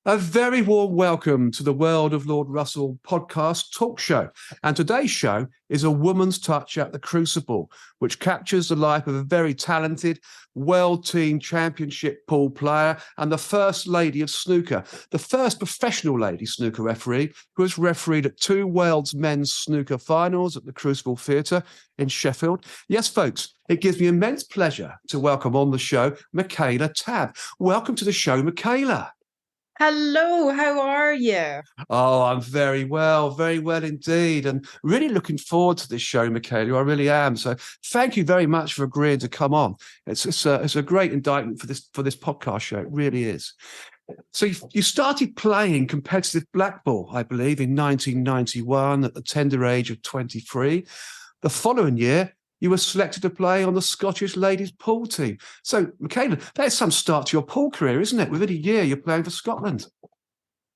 A very warm welcome to the World of Lord Russell podcast talk show. And today's show is a woman's touch at the Crucible, which captures the life of a very talented World Team Championship pool player and the first lady of snooker, the first professional lady snooker referee who has refereed at two World's men's snooker finals at the Crucible Theatre in Sheffield. Yes, folks, it gives me immense pleasure to welcome on the show Michaela Tabb. Welcome to the show, Michaela. Hello, how are you? Oh, I'm very well indeed. And really looking forward to this show, Michaela. I really am. So thank you very much for agreeing to come on. It's a great indictment for this podcast show. It really is. So you started playing competitive blackball, I believe, in 1991 at the tender age of 23. The following year, you were selected to play on the Scottish ladies pool team. So, Michaela, that's some start to your pool career, isn't it? Within a year, you're playing for Scotland.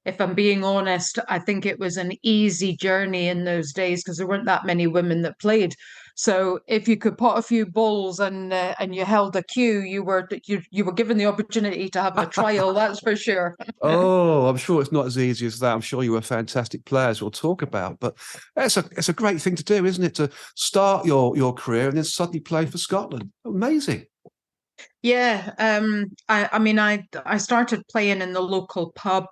If I'm being honest, I think it was an easy journey in those days because there weren't that many women that played. So if you could pot a few balls and you held a cue, you were given the opportunity to have a trial. That's for sure. Oh, I'm sure it's not as easy as that. I'm sure you were fantastic players we'll talk about. But it's a great thing to do, isn't it? To start your career and then suddenly play for Scotland. Amazing. Yeah, I started playing in the local pub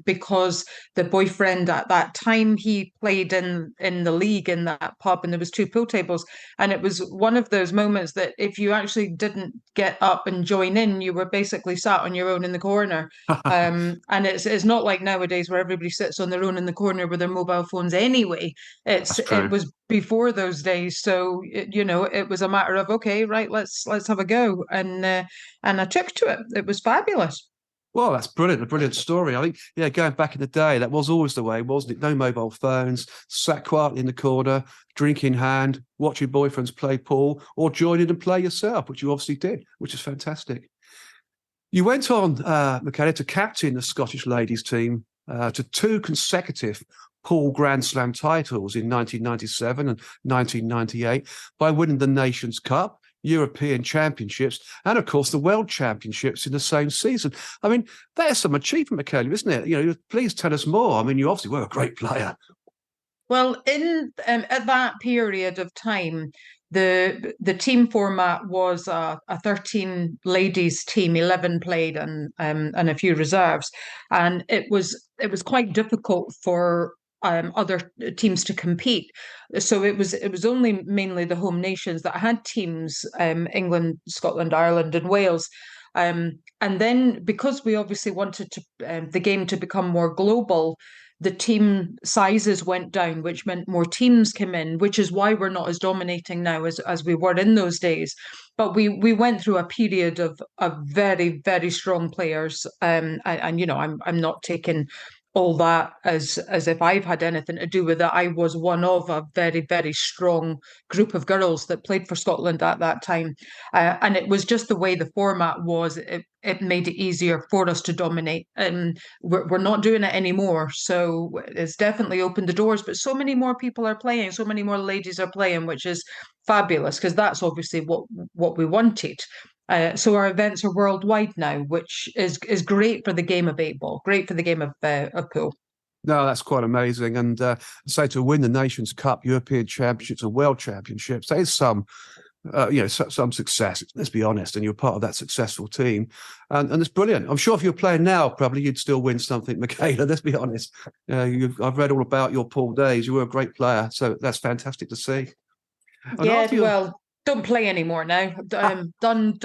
because the boyfriend at that time he played in the league in that pub, and there was two pool tables, and it was one of those moments that if you actually didn't get up and join in, you were basically sat on your own in the corner. And it's not like nowadays where everybody sits on their own in the corner with their mobile phones anyway. It was before those days, so it was a matter of okay, right, let's have a go, and I took to it. It was fabulous. Well, that's brilliant. A brilliant story. I think, yeah, going back in the day, that was always the way, wasn't it? No mobile phones, sat quietly in the corner, drink in hand, watch your boyfriends play pool, or join in and play yourself, which you obviously did, which is fantastic. You went on, Michaela, to captain the Scottish ladies team to two consecutive pool Grand Slam titles in 1997 and 1998 by winning the Nations Cup, European Championships, and of course the World Championships in the same season. I mean, that's some achievement, Michaela, isn't it? Please tell us more. I mean, you obviously were a great player. Well, in at that period of time, the team format was a 13 ladies team, 11 played and a few reserves, and it was quite difficult for other teams to compete. So it was only mainly the home nations that had teams, England, Scotland, Ireland, and Wales. And then because we obviously wanted the game to become more global, the team sizes went down, which meant more teams came in, which is why we're not as dominating now as we were in those days. But we went through a period of very, very strong players. And I'm not taking all that as if I've had anything to do with it. I was one of a very, very strong group of girls that played for Scotland at that time. And it was just the way the format was. It made it easier for us to dominate. And we're not doing it anymore. So it's definitely opened the doors. But so many more people are playing, so many more ladies are playing, which is fabulous because that's obviously what we wanted. So our events are worldwide now, which is great for the game of eight ball, great for the game of pool. No, that's quite amazing. And say to win the Nations Cup, European Championships, and World Championships, that is some success. Let's be honest. And you're part of that successful team, and it's brilliant. I'm sure if you're playing now, probably you'd still win something, Michaela. Let's be honest. I've read all about your pool days. You were a great player, so that's fantastic to see. And Yeah, well, don't play anymore now. Done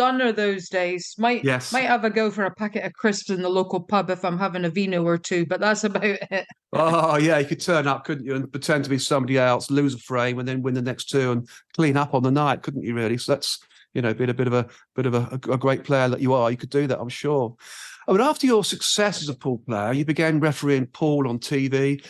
are those days. Might yes. might have a go for a packet of crisps in the local pub if I'm having a vino or two, but that's about it. Oh, yeah, you could turn up, couldn't you, and pretend to be somebody else, lose a frame, and then win the next two and clean up on the night, couldn't you? Really? So that's being a bit of a great player that you are. You could do that, I'm sure. I mean, after your success as a pool player, you began refereeing pool on TV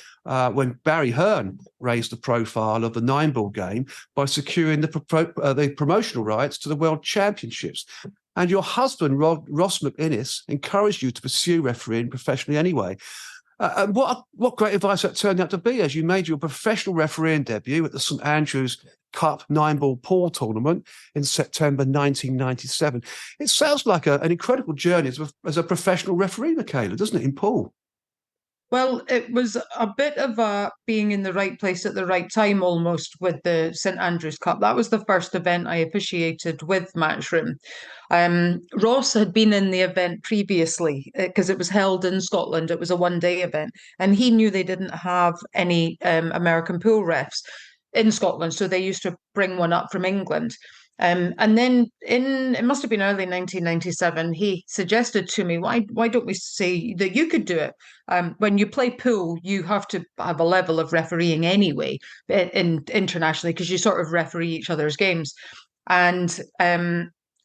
when Barry Hearn raised the profile of the nine-ball game by securing the promotional rights to the World Championships. And your husband, Ross McInnes, encouraged you to pursue refereeing professionally anyway. And what great advice that turned out to be as you made your professional refereeing debut at the St Andrews Cup 9-ball pool tournament in September 1997. It sounds like an incredible journey as a professional referee, Michaela, doesn't it, in pool? Well, it was a bit of a being in the right place at the right time almost with the St Andrews Cup. That was the first event I officiated with Matchroom. Ross had been in the event previously because it was held in Scotland. It was a one-day event, and he knew they didn't have any American pool refs in Scotland, so they used to bring one up from England. And then it must have been early 1997, he suggested to me, why don't we say that you could do it? When you play pool, you have to have a level of refereeing anyway, internationally, because you sort of referee each other's games. And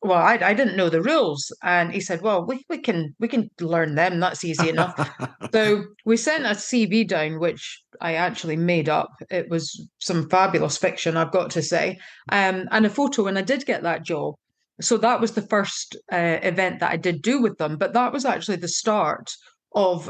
well, I didn't know the rules, and he said, "Well, we can learn them. That's easy enough." So we sent a CV down, which I actually made up. It was some fabulous fiction, I've got to say, and a photo, and I did get that job. So that was the first event that I did do with them, but that was actually the start of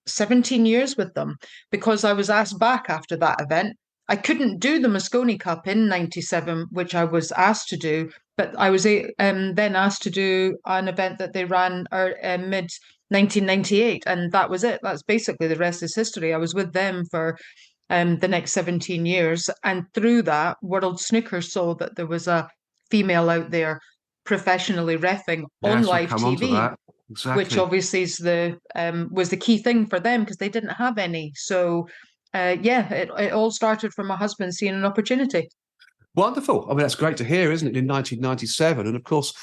17 years with them, because I was asked back after that event. I couldn't do the Mosconi Cup in 97, which I was asked to do, but I was then asked to do an event that they ran mid 1998, and that was it. That's basically the rest is history. I was with them for the next 17 years, and through that, World Snooker saw that there was a female out there professionally reffing on Yes, we'll live come on to TV, that. which Exactly. obviously is was the key thing for them because they didn't have any. So yeah, it all started from my husband seeing an opportunity. Wonderful. I mean, that's great to hear, isn't it, in 1997? And of course,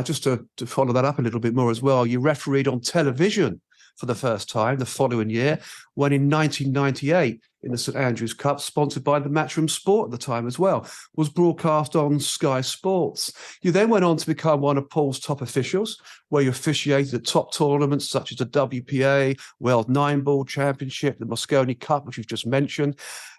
just to follow that up a little bit more as well, you refereed on television for the first time the following year, when in 1998, in the St Andrews Cup, sponsored by the Matchroom Sport at the time as well, was broadcast on Sky Sports. You then went on to become one of Paul's top officials, where you officiated at top tournaments such as the WPA, World 9-ball Championship, the Mosconi Cup, which you've just mentioned.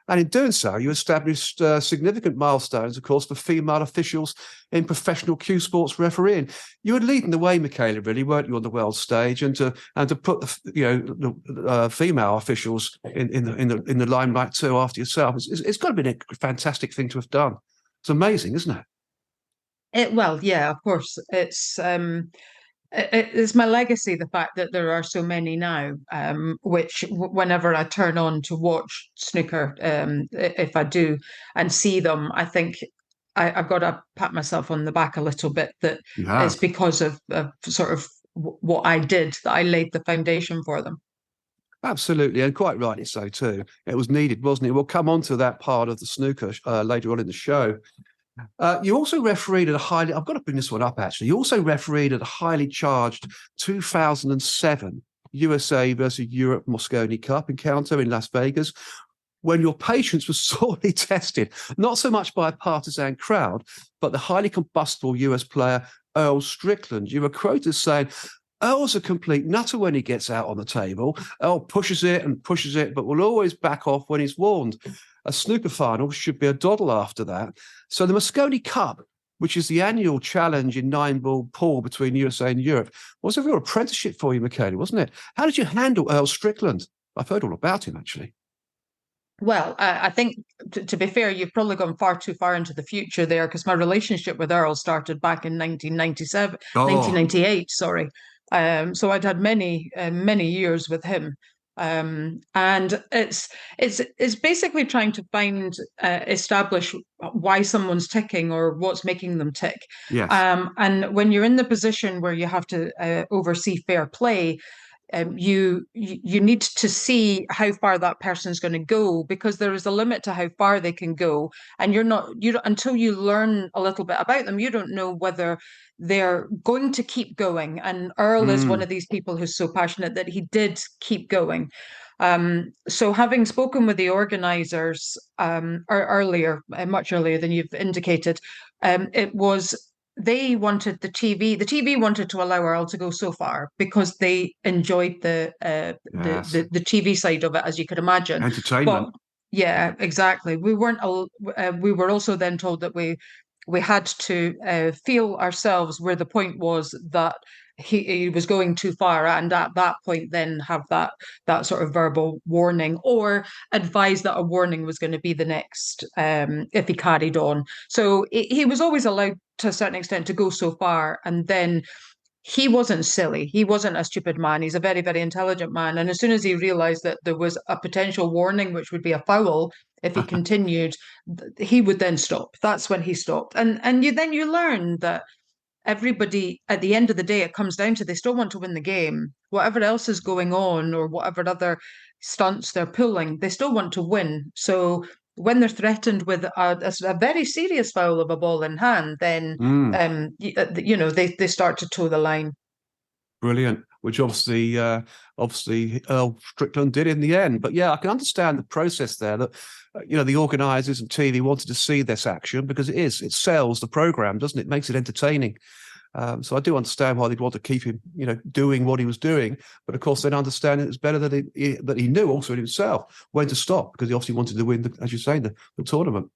And in doing so, you established significant milestones, of course, for female officials in professional cue sports refereeing. You were leading the way, Michaela, really, weren't you, on the world stage, and to put the female officials in the limelight too after yourself. It's got to be a fantastic thing to have done. It's amazing, isn't it? Well, yeah, of course, it's my legacy, the fact that there are so many now, which whenever I turn on to watch snooker, if I do and see them, I think I've got to pat myself on the back a little bit, that You it's have. because of sort of what I did that I laid the foundation for them. Absolutely, and quite rightly so too. It was needed, wasn't it? We'll come on to that part of the snooker later on in the show. You also refereed at a highly, I've got to bring this one up actually. You also refereed at a highly charged 2007 USA versus Europe Mosconi Cup encounter in Las Vegas, when your patience was sorely tested, not so much by a partisan crowd, but the highly combustible US player Earl Strickland. You were quoted saying, Earl's a complete nutter when he gets out on the table. Earl pushes it, but will always back off when he's warned. A snooker final should be a doddle after that. So the Mosconi Cup, which is the annual challenge in 9-ball pool between USA and Europe, was a real apprenticeship for you, Michaela, wasn't it? How did you handle Earl Strickland? I've heard all about him, actually. Well, I think to be fair, you've probably gone far too far into the future there, because my relationship with Earl started back in 1997, Oh, 1998, sorry. So I'd had many years with him. And it's basically trying to establish why someone's ticking or what's making them tick. yes. And when you're in the position where you have to oversee fair play, you need to see how far that person's going to go, because there is a limit to how far they can go, and you don't, until you learn a little bit about them, you don't know whether they're going to keep going. And Earl is one Mm, of these people who's so passionate that he did keep going. So having spoken with the organizers earlier, much earlier than you've indicated, it was they wanted the TV wanted to allow Earl to go so far because they enjoyed yes. the TV side of it, as you could imagine. But Entertainment. yeah, exactly. We were also then told that we had to feel ourselves where the point was that he was going too far, and at that point then have that sort of verbal warning, or advise that a warning was going to be the next if he carried on. So he was always allowed to a certain extent to go so far, and then he wasn't silly. He wasn't a stupid man. He's a very, very intelligent man. And as soon as he realized that there was a potential warning, which would be a foul if he continued, he would then stop. That's when he stopped. And you learn that everybody, at the end of the day, it comes down to they still want to win the game. Whatever else is going on, or whatever other stunts they're pulling, they still want to win. So when they're threatened with a very serious foul of a ball in hand, then they start to toe the line. Brilliant, which obviously Earl Strickland did in the end. But yeah, I can understand the process there, that the organisers and TV wanted to see this action because it sells the programme, doesn't it? It makes it entertaining. So I do understand why they'd want to keep him, doing what he was doing. But of course, then understand it was better that he knew also himself when to stop, because he obviously wanted to win, as you say, the tournament.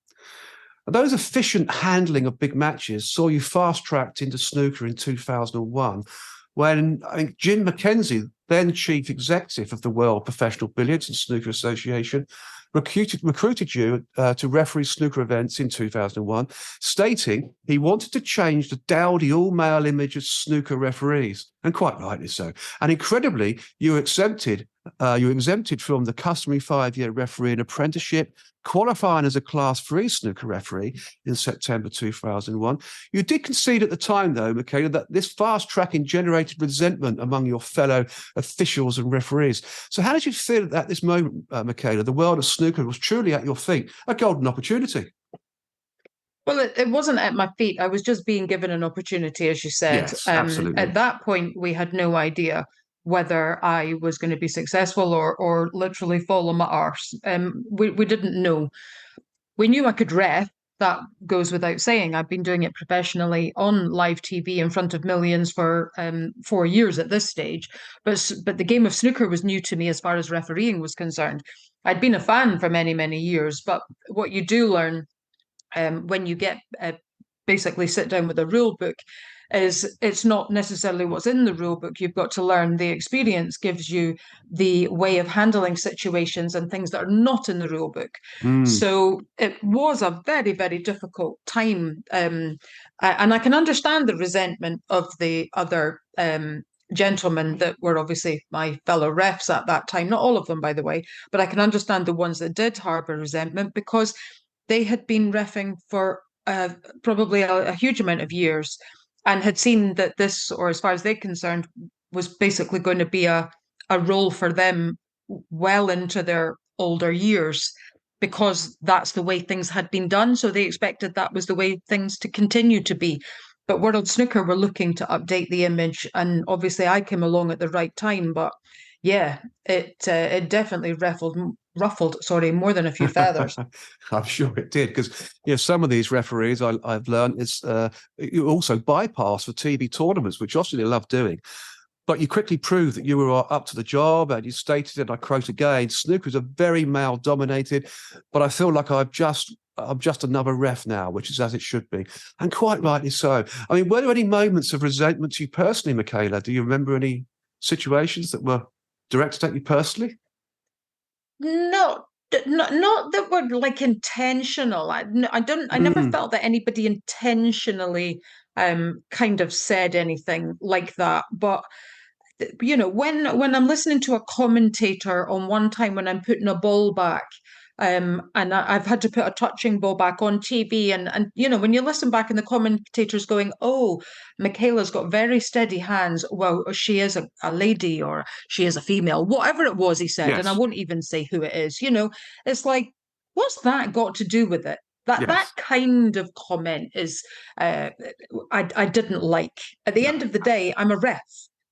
And those efficient handling of big matches saw you fast-tracked into snooker in 2001, when I think Jim McKenzie, then chief executive of the World Professional Billiards and Snooker Association, recruited you to referee snooker events in 2001, stating he wanted to change the dowdy all-male image of snooker referees, and quite rightly so. And incredibly, you were exempted from the customary 5-year refereeing apprenticeship, qualifying as a Class 3 snooker referee in September 2001. You did concede at the time, though, Michaela, that this fast-tracking generated resentment among your fellow officials and referees. So how did you feel at this moment, Michaela, the world of snooker was truly at your feet, a golden opportunity? Well, it wasn't at my feet. I was just being given an opportunity, as you said. Yes, absolutely. At that point, we had no idea whether I was going to be successful or literally fall on my arse. We didn't know. We knew I could ref. That goes without saying. I've been doing it professionally on live TV in front of millions for 4 years at this stage. But the game of snooker was new to me as far as refereeing was concerned. I'd been a fan for many, many years, but what you do learn when you get basically sit down with a rule book is it's not necessarily what's in the rule book. You've got to learn. The experience gives you the way of handling situations and things that are not in the rule book. So it was a very, very difficult time. And I can understand the resentment of the other gentlemen that were obviously my fellow refs at that time. Not all of them, by the way, but I can understand the ones that did harbour resentment, because they had been reffing for probably a huge amount of years, and had seen that this, or as far as they're concerned, was basically going to be a role for them well into their older years, because that's the way things had been done. So they expected that was the way things to continue to be. But World Snooker were looking to update the image, and obviously I came along at the right time. But yeah, it definitely ruffled more than a few feathers. I'm sure it did, because some of these referees I've learned is you also bypass for TV tournaments, which obviously they love doing. But you quickly proved that you were up to the job, and you stated, and I quote again, snooker is a very male dominated, but I feel like I'm just another ref now, which is as it should be, and quite rightly so. I mean, were there any moments of resentment to you personally, Michaela? Do you remember any situations that were directed at you personally? Not that were like intentional. I never felt that anybody intentionally kind of said anything like that. But when I'm listening to a commentator on one time when I'm putting a ball back, and I've had to put a touching ball back on TV, and when you listen back and the commentator's going, "Oh, Michaela's got very steady hands. Well, she is a lady, or she is a female," whatever it was he said, Yes. and I won't even say who it is. It's like, what's that got to do with it? That kind of comment is I didn't like. At the end of the day, I'm a ref.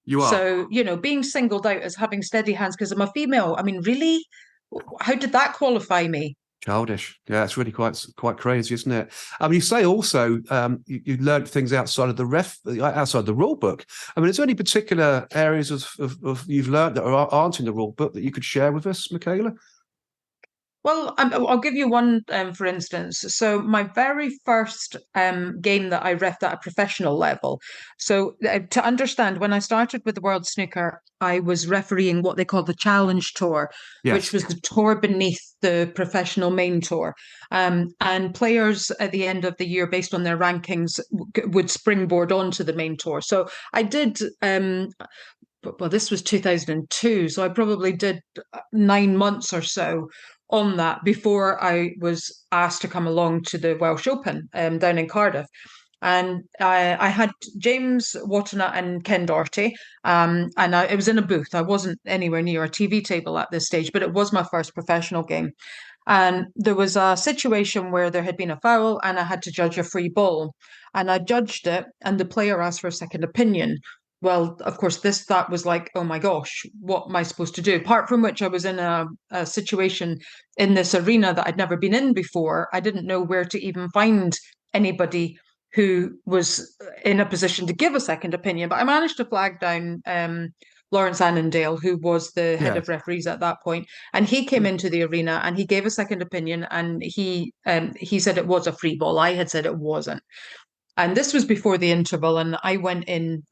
You are. So, being singled out as having steady hands because I'm a female, I mean, really? How did that qualify me? Childish. Yeah, it's really quite crazy, isn't it? I mean, you say also you learned things outside of outside the rule book. I mean, is there any particular areas of you've learned that aren't in the rule book that you could share with us, Michaela? Well, I'll give you one, for instance. So my very first game that I reffed at a professional level. So to understand, when I started with the World Snooker, I was refereeing what they call the Challenge Tour, which Yes. was the tour beneath the professional main tour. And players at the end of the year, based on their rankings, would springboard onto the main tour. So I did. Well, this was 2002, so I probably did 9 months or so on that before I was asked to come along to the Welsh Open down in Cardiff. And I had James Watana and Ken Doherty, and it was in a booth. I wasn't anywhere near a TV table at this stage, but it was my first professional game. And there was a situation where there had been a foul, and I had to judge a free ball. And I judged it, and the player asked for a second opinion. Well, of course, that was like, oh my gosh, what am I supposed to do? Apart from which, I was in a situation in this arena that I'd never been in before. I didn't know where to even find anybody who was in a position to give a second opinion. But I managed to flag down Lawrence Annandale, who was the head Yeah. of referees at that point, and he came into the arena and he gave a second opinion, and he said it was a free ball. I had said it wasn't. And this was before the interval, and I went in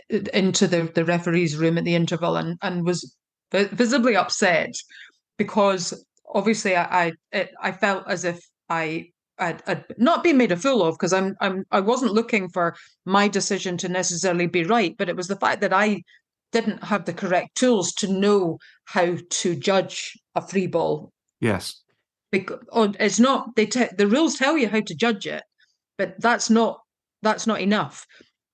into the referee's room at the interval and was visibly upset because obviously I felt as if I'd not been made a fool of, because I wasn't looking for my decision to necessarily be right, but it was the fact that I didn't have the correct tools to know how to judge a free ball. Yes. Because it's not the rules tell you how to judge it, but that's not enough.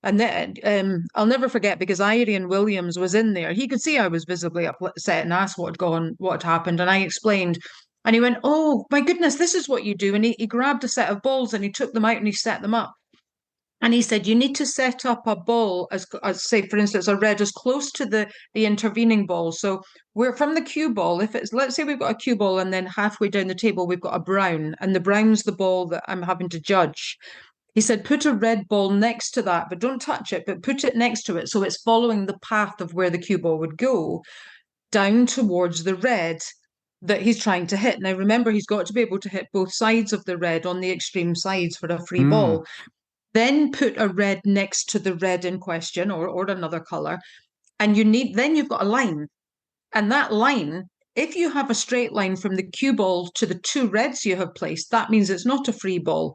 And then I'll never forget, because Irian Williams was in there. He could see I was visibly upset and asked what had happened, and I explained. And he went, "Oh my goodness, this is what you do." And he grabbed a set of balls and he took them out and he set them up. And he said, you need to set up a ball as say, for instance, a red as close to the intervening ball. So we're from the cue ball. If it's, let's say we've got a cue ball and then halfway down the table, we've got a brown, and the brown's the ball that I'm having to judge. He said, put a red ball next to that, but don't touch it, but put it next to it. So it's following the path of where the cue ball would go down towards the red that he's trying to hit. Now, remember, he's got to be able to hit both sides of the red on the extreme sides for a free Mm. ball. Then put a red next to the red in question, or another color. And then you've got a line. And that line, if you have a straight line from the cue ball to the two reds you have placed, that means it's not a free ball.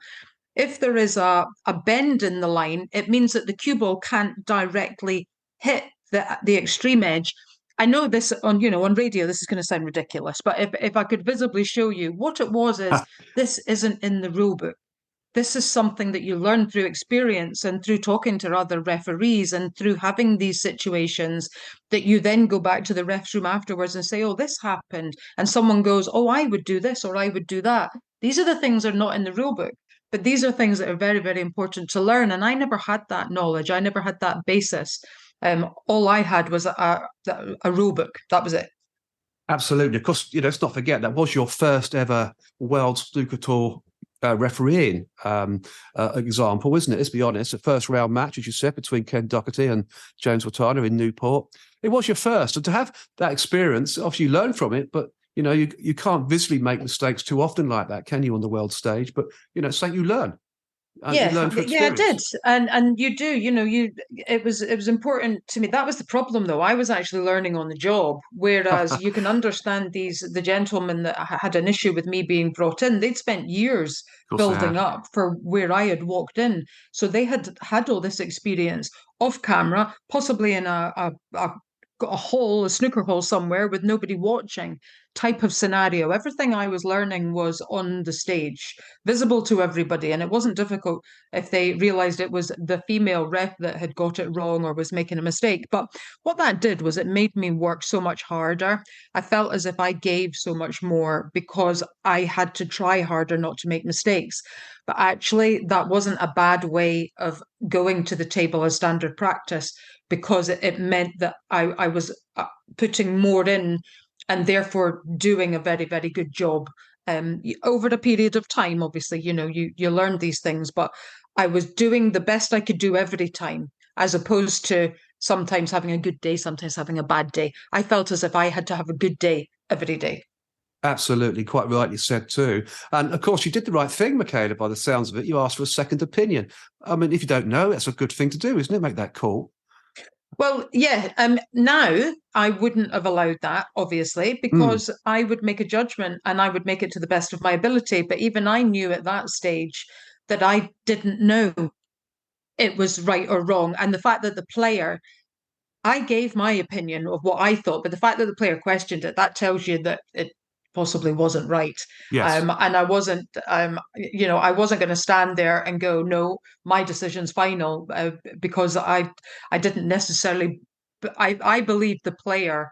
If there is a bend in the line, it means that the cue ball can't directly hit the extreme edge. I know this on radio, this is going to sound ridiculous, but if I could visibly show you what it was, is this isn't in the rule book. This is something that you learn through experience and through talking to other referees and through having these situations that you then go back to the ref's room afterwards and say, oh, this happened. And someone goes, oh, I would do this or I would do that. These are the things that are not in the rule book, but these are things that are very, very important to learn. And I never had that knowledge. I never had that basis. All I had was a rule book. That was it. Absolutely. Of course, let's not forget that was your first ever World Snooker Tour refereeing example, isn't it? Let's be honest. A first round match, as you said, between Ken Doherty and James Watana in Newport. It was your first. And to have that experience, obviously you learn from it, but you can't visibly make mistakes too often like that, can you, on the world stage? But it's something you learn. Yeah, you learn from yeah, I did, experience. and you do. It was important to me. That was the problem, though. I was actually learning on the job, whereas you can understand the gentlemen that had an issue with me being brought in. They'd spent years Of course they building had. up for where I had walked in, so they had all this experience off camera, possibly in a hole, a snooker hole somewhere with nobody watching type of scenario. Everything I was learning was on the stage, visible to everybody. And it wasn't difficult if they realized it was the female ref that had got it wrong or was making a mistake. But what that did was it made me work so much harder. I felt as if I gave so much more because I had to try harder not to make mistakes. But actually, that wasn't a bad way of going to the table as standard practice, because it meant that I was putting more in and therefore doing a very, very good job over a period of time. Obviously, you learn these things, but I was doing the best I could do every time, as opposed to sometimes having a good day, sometimes having a bad day. I felt as if I had to have a good day every day. Absolutely, quite rightly said too. And of course, you did the right thing, Michaela, by the sounds of it. You asked for a second opinion. I mean, if you don't know, that's a good thing to do, isn't it? Make that call. Well, yeah. Now I wouldn't have allowed that, obviously, Mm, because I would make a judgment and I would make it to the best of my ability. But even I knew at that stage that I didn't know it was right or wrong. And the fact that the player, I gave my opinion of what I thought, but the fact that the player questioned it, that tells you that it possibly wasn't right. yes, And I wasn't, I wasn't going to stand there and go, no, my decision's final, because I didn't necessarily, I believe the player,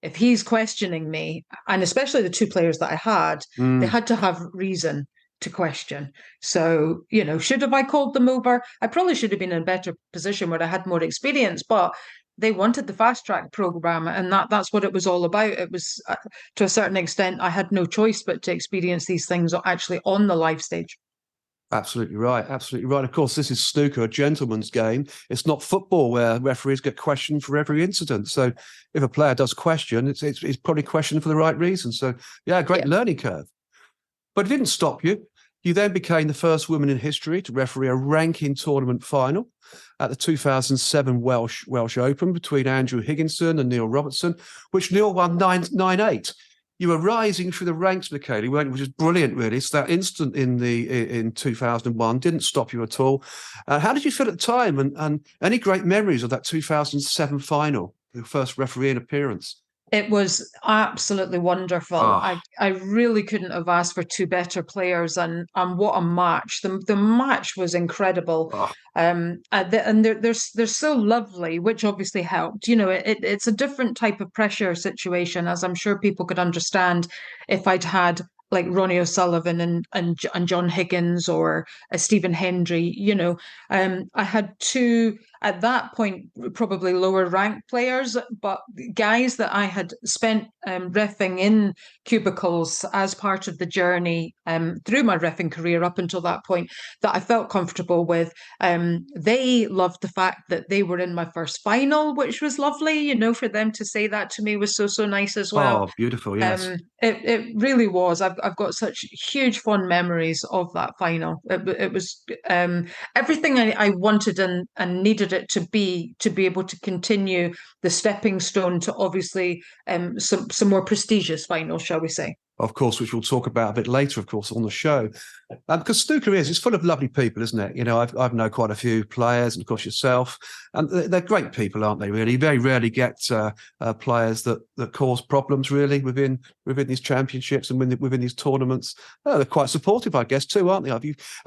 if he's questioning me, and especially the two players that I had, they mm, had to have reason to question. So, should have I called them over? I probably should have been in a better position where I had more experience, but they wanted the fast track program, and that's what it was all about. It was, to a certain extent, I had no choice but to experience these things actually on the live stage. absolutely right. Absolutely right. Of course, this is snooker, a gentleman's game. It's not football where referees get questioned for every incident. So if a player does question, it's probably questioned for the right reason. So yeah, great Yeah. learning curve. But it didn't stop you. You then became the first woman in history to referee a ranking tournament final at the 2007 Welsh Open between Andrew Higginson and Neil Robertson, which Neil won 9-8. You were rising through the ranks, Michaela, which is brilliant, really. So that instant in 2001 didn't stop you at all. How did you feel at the time? And any great memories of that 2007 final, your first refereeing appearance? It was absolutely wonderful. Ah, I really couldn't have asked for two better players, and what a match. The match was incredible. ah, And they're so lovely, which obviously helped. It's a different type of pressure situation, as I'm sure people could understand if I'd had like Ronnie O'Sullivan and John Higgins or Stephen Hendry. I had two at that point probably lower ranked players, but guys that I had spent reffing in cubicles as part of the journey through my reffing career up until that point that I felt comfortable with. They loved the fact that they were in my first final, which was lovely. For them to say that to me was so, so nice as well. oh, beautiful, yes. It really was. I've got such huge fond memories of that final. It was everything I wanted and needed it to be able to continue the stepping stone to obviously some more prestigious finals, shall we say. Of course, which we'll talk about a bit later, of course, on the show. Because snooker it's full of lovely people, isn't it? I've known quite a few players, and of course yourself, and they're great people, aren't they? Really, you very rarely get players that cause problems really within these championships and within these tournaments. Oh, they're quite supportive, I guess, too, aren't they? Have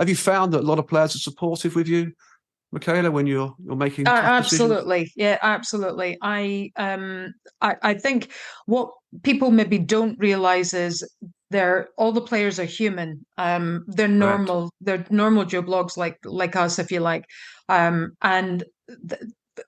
you found that a lot of players are supportive with you, Michaela, when you're making tough decisions? Absolutely, yeah, absolutely. I think what people maybe don't realize is they're all the players are human. Correct. They're normal Joe Blogs like us, if you like. And th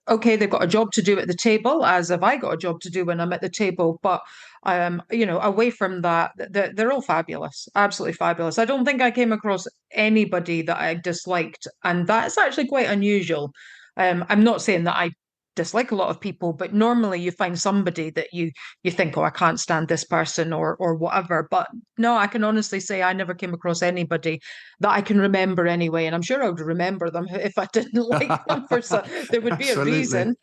okay, they've got a job to do at the table, as have I got a job to do when I'm at the table. But away from that, they're all fabulous, absolutely fabulous. I don't think I came across anybody that I disliked, and that's actually quite unusual. I'm not saying that I dislike a lot of people, but normally you find somebody that you think, oh, I can't stand this person or whatever. But no, I can honestly say I never came across anybody that I can remember anyway, and I'm sure I would remember them if I didn't like them for some. There would be a Absolutely. reason.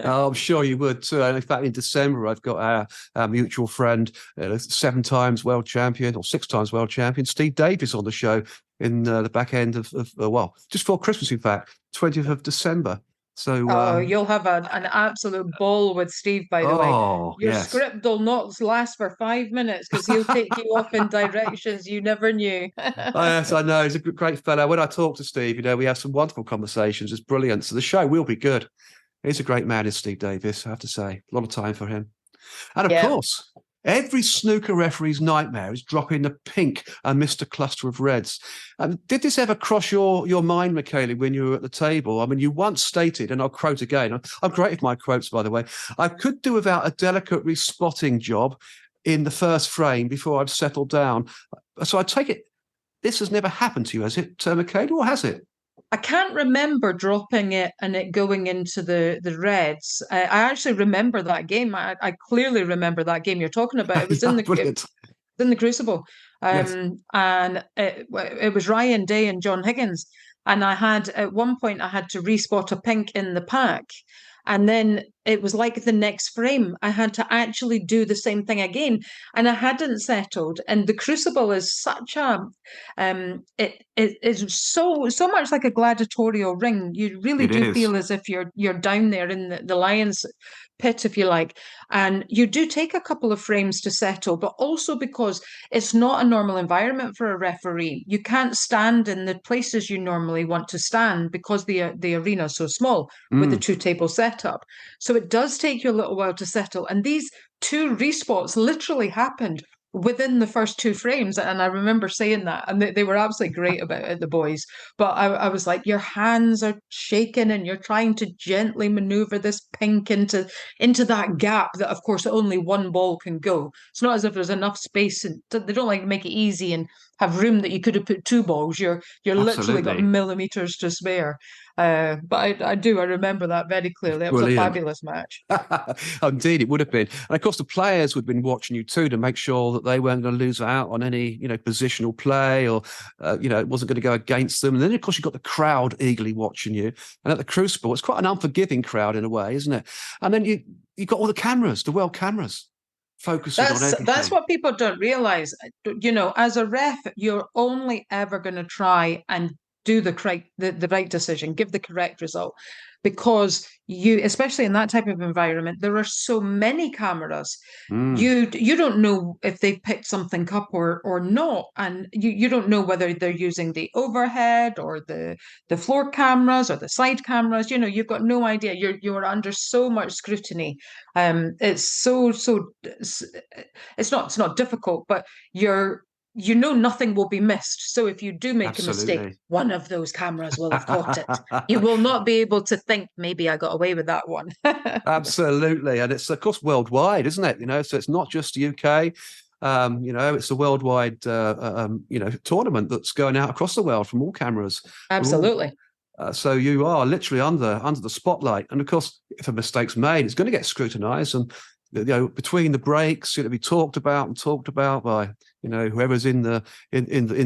Oh, I'm sure you would too. And in fact, in December, I've got our mutual friend, 7 times world champion or 6 times world champion, Steve Davis, on the show in the back end of just before Christmas, in fact, 20th of December. So, Oh, you'll have an absolute ball with Steve, by the way. oh, Your yes. script will not last for 5 minutes because he'll take you off in directions you never knew. Oh, yes, I know. He's a great fellow. When I talk to Steve, we have some wonderful conversations. It's brilliant. So the show will be good. He's a great man, is Steve Davis, I have to say. A lot of time for him. And of Yeah. course, every snooker referee's nightmare is dropping the pink and Mr. Cluster of Reds. Did this ever cross your mind, Michaela, when you were at the table? I mean, you once stated, and I'll quote again, I'm great with my quotes, by the way, I could do without a delicate respotting job in the first frame before I've settled down. So I take it this has never happened to you, has it, Michaela, or has it? I can't remember dropping it and it going into the Reds. I actually remember that game. I clearly remember that game you're talking about. It was Yeah, in the brilliant. in the Crucible. Yes. And it was Ryan Day and John Higgins. And I had, at one point, I had to respot a pink in the pack. And then it was like the next frame, I had to actually do the same thing again. And I hadn't settled. And the Crucible is such a, it is so much like a gladiatorial ring. You really It do is. feel as if you're down there in the lion's pit, if you like. And you do take a couple of frames to settle, but also because it's not a normal environment for a referee. You can't stand in the places you normally want to stand because the arena is so small with the Mm. two table setup. So it does take you a little while to settle. And these two respots literally happened within the first two frames. And I remember saying that, and they were absolutely great about it, the boys. But I was like, your hands are shaking and you're trying to gently maneuver this pink into that gap that, of course, only one ball can go. It's not as if there's enough space, and they don't like to make it easy and have room that you could have put two balls. You're literally got Absolutely. millimeters to spare. But I remember that very clearly. It was a Brilliant. fabulous match. Indeed, it would have been. And of course, the players would have been watching you too to make sure that they weren't going to lose out on any, positional play or, it wasn't going to go against them. And then, of course, you've got the crowd eagerly watching you. And at the Crucible, it's quite an unforgiving crowd in a way, isn't it? And then you've got all the cameras, the world cameras, focusing on That's everything. what people don't realize. As a ref, you're only ever going to try and do the right decision, give the correct result, because especially in that type of environment, there are so many cameras. Mm. You don't know if they picked something up or not, and you don't know whether they're using the overhead or the floor cameras or the side cameras. You've got no idea. You're under so much scrutiny. It's so it's not difficult, but nothing will be missed. So if you do make a mistake, Absolutely. one of those cameras will have caught it. You will not be able to think, maybe I got away with that one. Absolutely. And it's, of course, worldwide, isn't it? So it's not just the UK. It's a worldwide, tournament that's going out across the world from all cameras. Absolutely. So you are literally under the spotlight. And of course, if a mistake's made, it's going to get scrutinized. And between the breaks, it'll be talked about by whoever's in the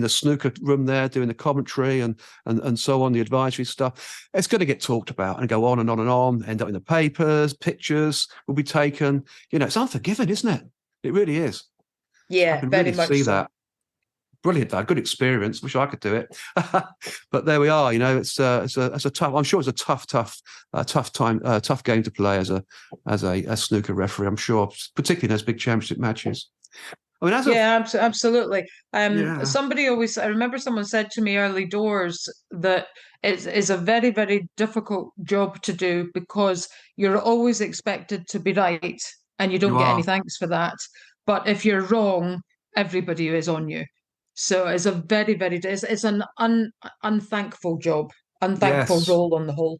snooker room there doing the commentary and so on, the advisory stuff. It's going to get talked about and go on and on and on. End up in the papers, pictures will be taken. It's unforgiving, isn't it? It really is. I Yeah, can very really much see so. that. Brilliant, though. Good experience. Wish I could do it, but there we are. It's a tough. I'm sure it's a tough time, tough game to play as a snooker referee. I'm sure, particularly in those big championship matches. I mean, Yeah, absolutely. yeah, I remember someone said to me early doors that it's a very, very difficult job to do because you're always expected to be right and you you don't get any are. thanks for that. But if you're wrong, everybody is on you. So it's a very, very, it's an unthankful job, unthankful Yes. role on the whole.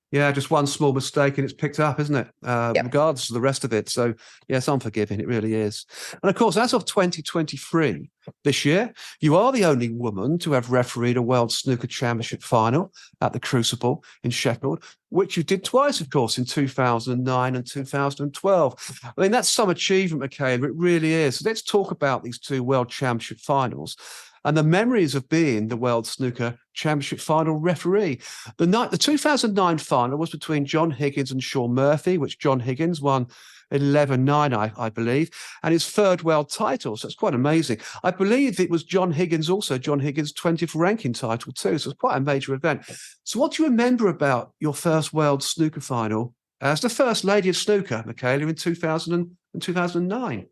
Yeah, just one small mistake and it's picked up, isn't it? Yep. Regardless of the rest of it. So, yes, unforgiving. It really is. And of course, as of 2023, this year, you are the only woman to have refereed a World Snooker Championship final at the Crucible in Sheffield, which you did twice, of course, in 2009 and 2012. I mean, that's some achievement, Michaela. It really is. So let's talk about these two World Championship finals and the memories of being the World Snooker Championship final referee. The 2009 final was between John Higgins and Shaun Murphy, which John Higgins won 11-9, I believe, and his third world title. So it's quite amazing. I believe it was John Higgins' 20th ranking title too. So it's quite a major event. So what do you remember about your first World Snooker final as the first lady of snooker, Michaela, in 2000 and 2009?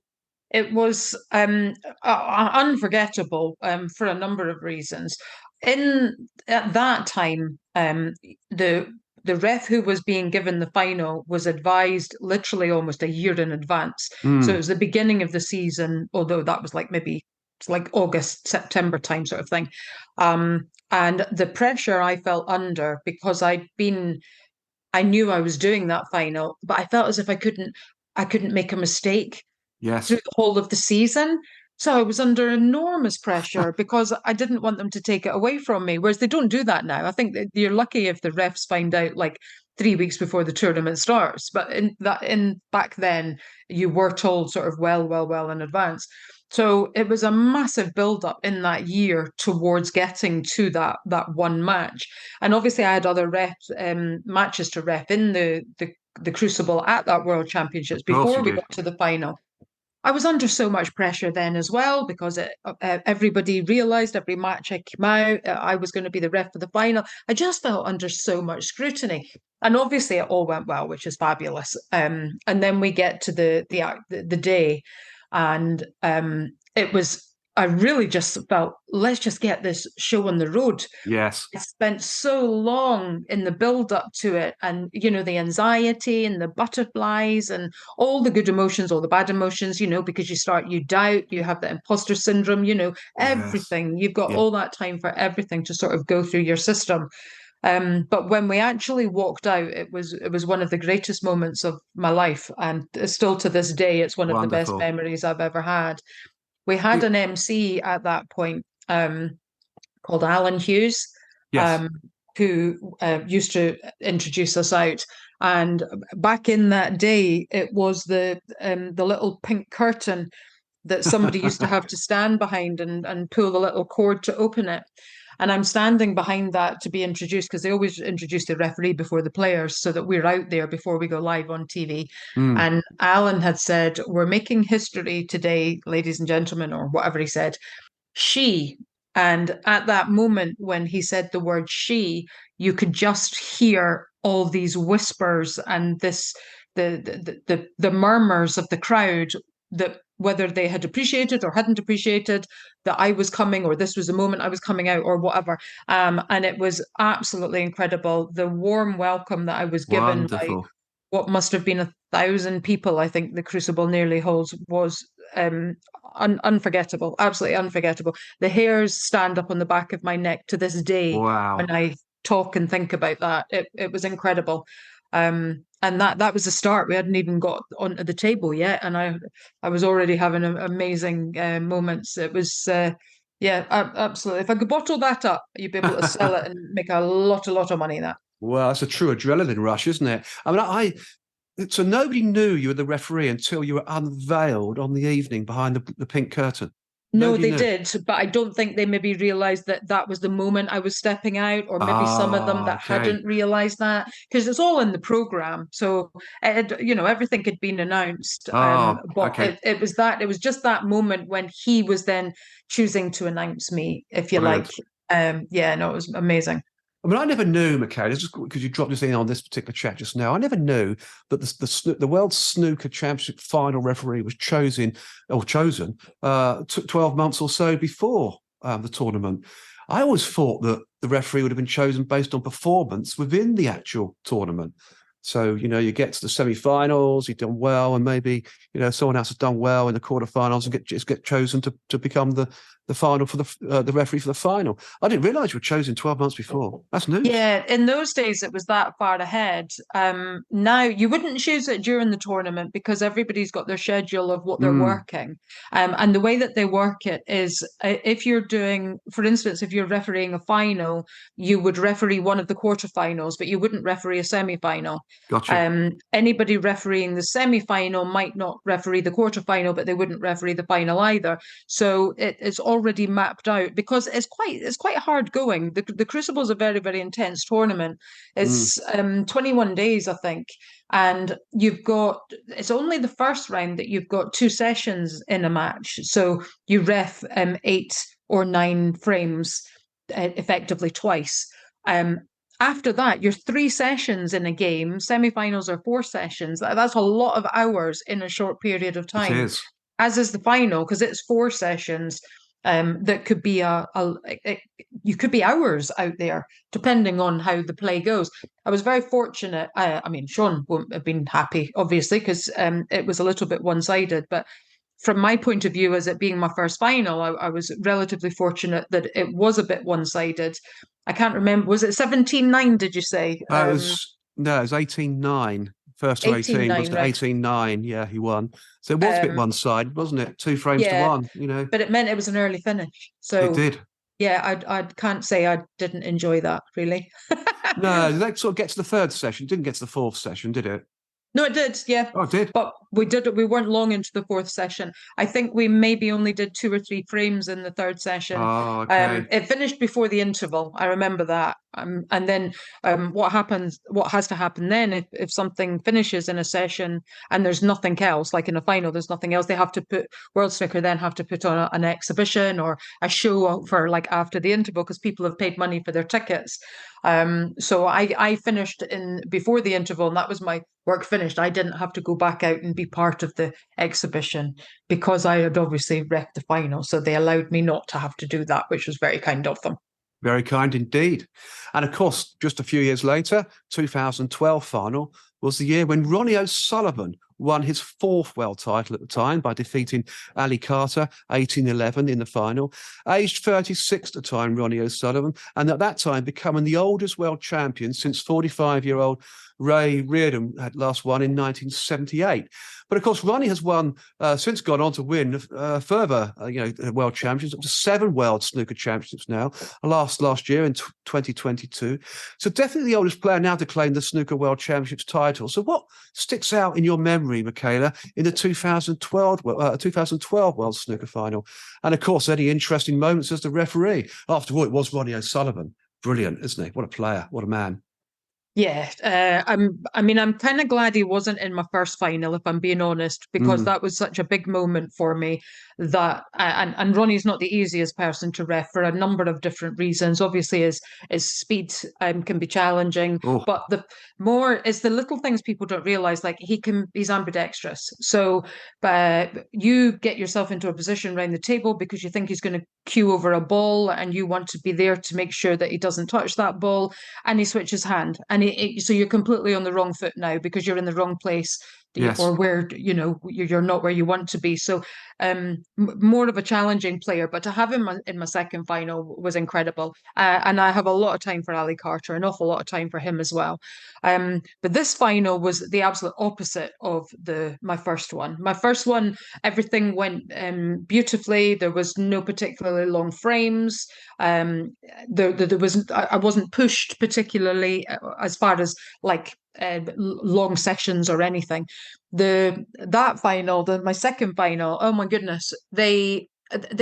It was unforgettable for a number of reasons. At that time, the ref who was being given the final was advised literally almost a year in advance. So it Mm, was the beginning of the season, although that was like maybe it's like August, September time sort of thing. And the pressure I felt under because I knew I was doing that final, but I felt as if I couldn't make a mistake through yes. the whole of the season. So I was under enormous pressure because I didn't want them to take it away from me. Whereas they don't do that now. I think that you're lucky if the refs find out like 3 weeks before the tournament starts. But in back then, you were told sort of well in advance. So it was a massive build-up in that year towards getting to that one match. And obviously I had other matches to ref in the Crucible at that World Championships Of course before you we did. got to the final. I was under so much pressure then as well because everybody realised every match I came out, I was going to be the ref for the final. I just felt under so much scrutiny, and obviously it all went well, which is fabulous. And then we get to the day, and it was. I really just felt, let's just get this show on the road. Yes. I spent so long in the build up to it, and the anxiety and the butterflies and all the good emotions, all the bad emotions, because you doubt, you have the imposter syndrome, Yes. everything. You've got Yeah. all that time for everything to sort of go through your system. But when we actually walked out, it was one of the greatest moments of my life, and still to this day, it's one of the best Wonderful. memories I've ever had. We had an MC at that point. Called Alan Hughes, Yes. who used to introduce us out. And back in that day, it was the little pink curtain that somebody used to have to stand behind and pull the little cord to open it. And I'm standing behind that to be introduced because they always introduce the referee before the players so that we're out there before we go live on TV. Mm. And Alan had said, "We're making history today, ladies and gentlemen," or whatever he said. She. And at that moment when he said the word she, you could just hear all these whispers and the murmurs of the crowd, that whether they had appreciated or hadn't appreciated that I was coming, or this was the moment I was coming out, or whatever. And it was absolutely incredible. The warm welcome that I was given by Wonderful. what must have been 1,000 people, I think the Crucible nearly holds, was unforgettable, absolutely unforgettable. The hairs stand up on the back of my neck to this day Wow. when I talk and think about that. It was incredible. And that was the start. We hadn't even got onto the table yet, and I was already having amazing moments. It was yeah, absolutely. If I could bottle that up, you'd be able to sell it and make a lot of money. That. Well, it's a true adrenaline rush, isn't it? I mean, so nobody knew you were the referee until you were unveiled on the evening behind the pink curtain. No, Nobody they knew. did, but I don't think they maybe realized that that was the moment I was stepping out, or maybe some of them Ah, that okay. hadn't realized that, because it's all in the program. So everything had been announced. Oh, But okay. it was just that moment when he was then choosing to announce me, if you like. Brilliant. Yeah, no, it was amazing. I mean, I never knew, Michaela, just because you dropped this in on this particular chat just now, I never knew that the World Snooker Championship final referee was chosen 12 months or so before the tournament. I always thought that the referee would have been chosen based on performance within the actual tournament. So, you get to the semi-finals, you've done well, and maybe, someone else has done well in the quarterfinals and get chosen to become the final for the referee for the final. I didn't realise you were chosen 12 months before. That's news. Yeah, in those days it was that far ahead. Now you wouldn't choose it during the tournament because everybody's got their schedule of what they're Mm, working. And the way that they work it is, if you're doing, for instance, if you're refereeing a final, you would referee one of the quarterfinals, but you wouldn't referee a semi-final. gotcha. Anybody refereeing the semi-final might not referee the quarterfinal, but they wouldn't referee the final either. So it's already mapped out because it's quite hard going. The Crucible is a very, very intense tournament. Mm, It's 21 days, I think, and it's only the first round that you've got two sessions in a match. So you ref 8 or 9 frames effectively twice. After that, you're 3 sessions in a game. Semi-finals are 4 sessions. That's a lot of hours in a short period of it time, is. as is the final, because it's 4 sessions. That could be you could be hours out there, depending on how the play goes. I was very fortunate. I mean, Sean won't have been happy, obviously, because it was a little bit one-sided. But from my point of view, as it being my first final, I was relatively fortunate that it was a bit one-sided. I can't remember. Was it 17-9, did you say? It was no, it was 18-9. First to 18, was 18-9, to right. 18-9. Yeah, he won. So it was a bit Um, one-sided, wasn't it? 2 frames to yeah, one. but it meant it was an early finish. It So did. yeah, I can't say I didn't enjoy that, really. No, they sort of get to the third session. Didn't get to the fourth session, did it? No, it did, yeah. Oh, it did. But we weren't long into the fourth session. I think we maybe only did 2 or 3 frames in the third session. Oh, okay. It finished before the interval. I remember that. And then what has to happen then if something finishes in a session and there's nothing else, like in a final, there's nothing else, World Snooker then have to put on an exhibition or a show for like after the interval because people have paid money for their tickets. So I finished in before the interval, and that was my work finished. I didn't have to go back out and be part of the exhibition because I had obviously wrecked the final. So they allowed me not to have to do that, which was very kind of them. Very kind indeed. And of course, just a few years later, 2012 final was the year when Ronnie O'Sullivan won his 4th world title at the time by defeating Ali Carter 18-11 in the final. Aged 36 at the time, Ronnie O'Sullivan, and at that time becoming the oldest world champion since 45-year-old Ray Reardon had last won in 1978. But of course, Ronnie has won since gone on to win further, world championships, up to 7 world snooker championships now. Last year in 2022. So definitely the oldest player now to claim the snooker world championships title. So what sticks out in your memory, Michaela, in the 2012 world snooker final? And of course, any interesting moments as the referee? After all, it was Ronnie O'Sullivan. Brilliant, isn't he? What a player! What a man! Yeah, I'm kind of glad he wasn't in my first final, if I'm being honest, because that was such a big moment for me. And Ronnie's not the easiest person to ref for a number of different reasons. Obviously, his speed can be challenging, but it's the little things people don't realize. Like he's ambidextrous, so you get yourself into a position around the table because you think he's going to cue over a ball, and you want to be there to make sure that he doesn't touch that ball, and he switches hand, and so you're completely on the wrong foot now because you're in the wrong place. Yes. Or where you're not where you want to be. So more of a challenging player, but to have him in my second final was incredible. And I have a lot of time for Ali Carter, an awful lot of time for him as well. But this final was the absolute opposite of my first one. My first one, everything went beautifully. There was no particularly long frames. I wasn't pushed particularly as far as like long sessions or anything. That final, my second final, oh my goodness, they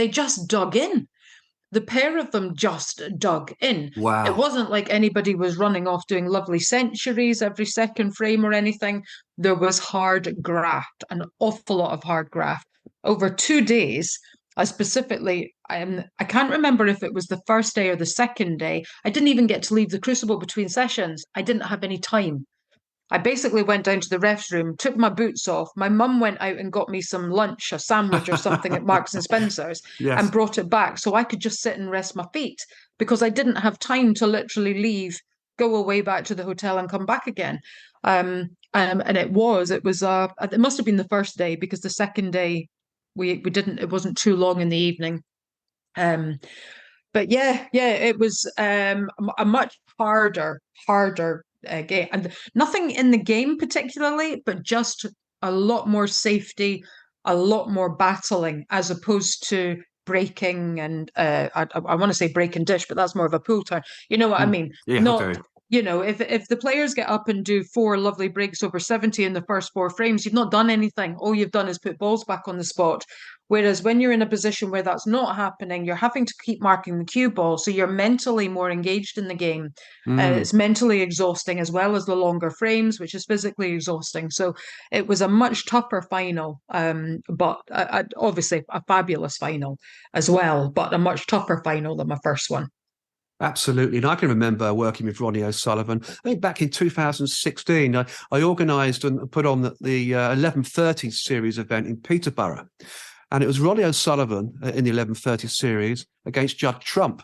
just dug in. The pair of them just dug in. Wow. It wasn't like anybody was running off doing lovely centuries every second frame or anything. There was hard graft, an awful lot of hard graft. Over 2 days, I can't remember if it was the first day or the second day. I didn't even get to leave the Crucible between sessions. I didn't have any time. I basically went down to the ref's room, took my boots off. My mum went out and got me some lunch, a sandwich or something at Marks and Spencer's, yes, and brought it back so I could just sit and rest my feet because I didn't have time to literally leave, go away back to the hotel and come back again. And it must have been the first day because the second day it wasn't too long in the evening. But yeah, it was a much harder game, and nothing in the game particularly, but just a lot more safety, a lot more battling, as opposed to breaking and I want to say break and dish, but that's more of a pool term. You know what I mean? Yeah, not. Okay. If the players get up and do 4 lovely breaks over 70 in the first 4 frames, you've not done anything. All you've done is put balls back on the spot. Whereas when you're in a position where that's not happening, you're having to keep marking the cue ball. So you're mentally more engaged in the game. It's mentally exhausting as well as the longer frames, which is physically exhausting. So it was a much tougher final, but obviously a fabulous final as well, but a much tougher final than my first one. Absolutely. And I can remember working with Ronnie O'Sullivan. I think back in 2016, I organised and put on the 11:30 series event in Peterborough. And it was Ronnie O'Sullivan in the 11:30 series against Judd Trump.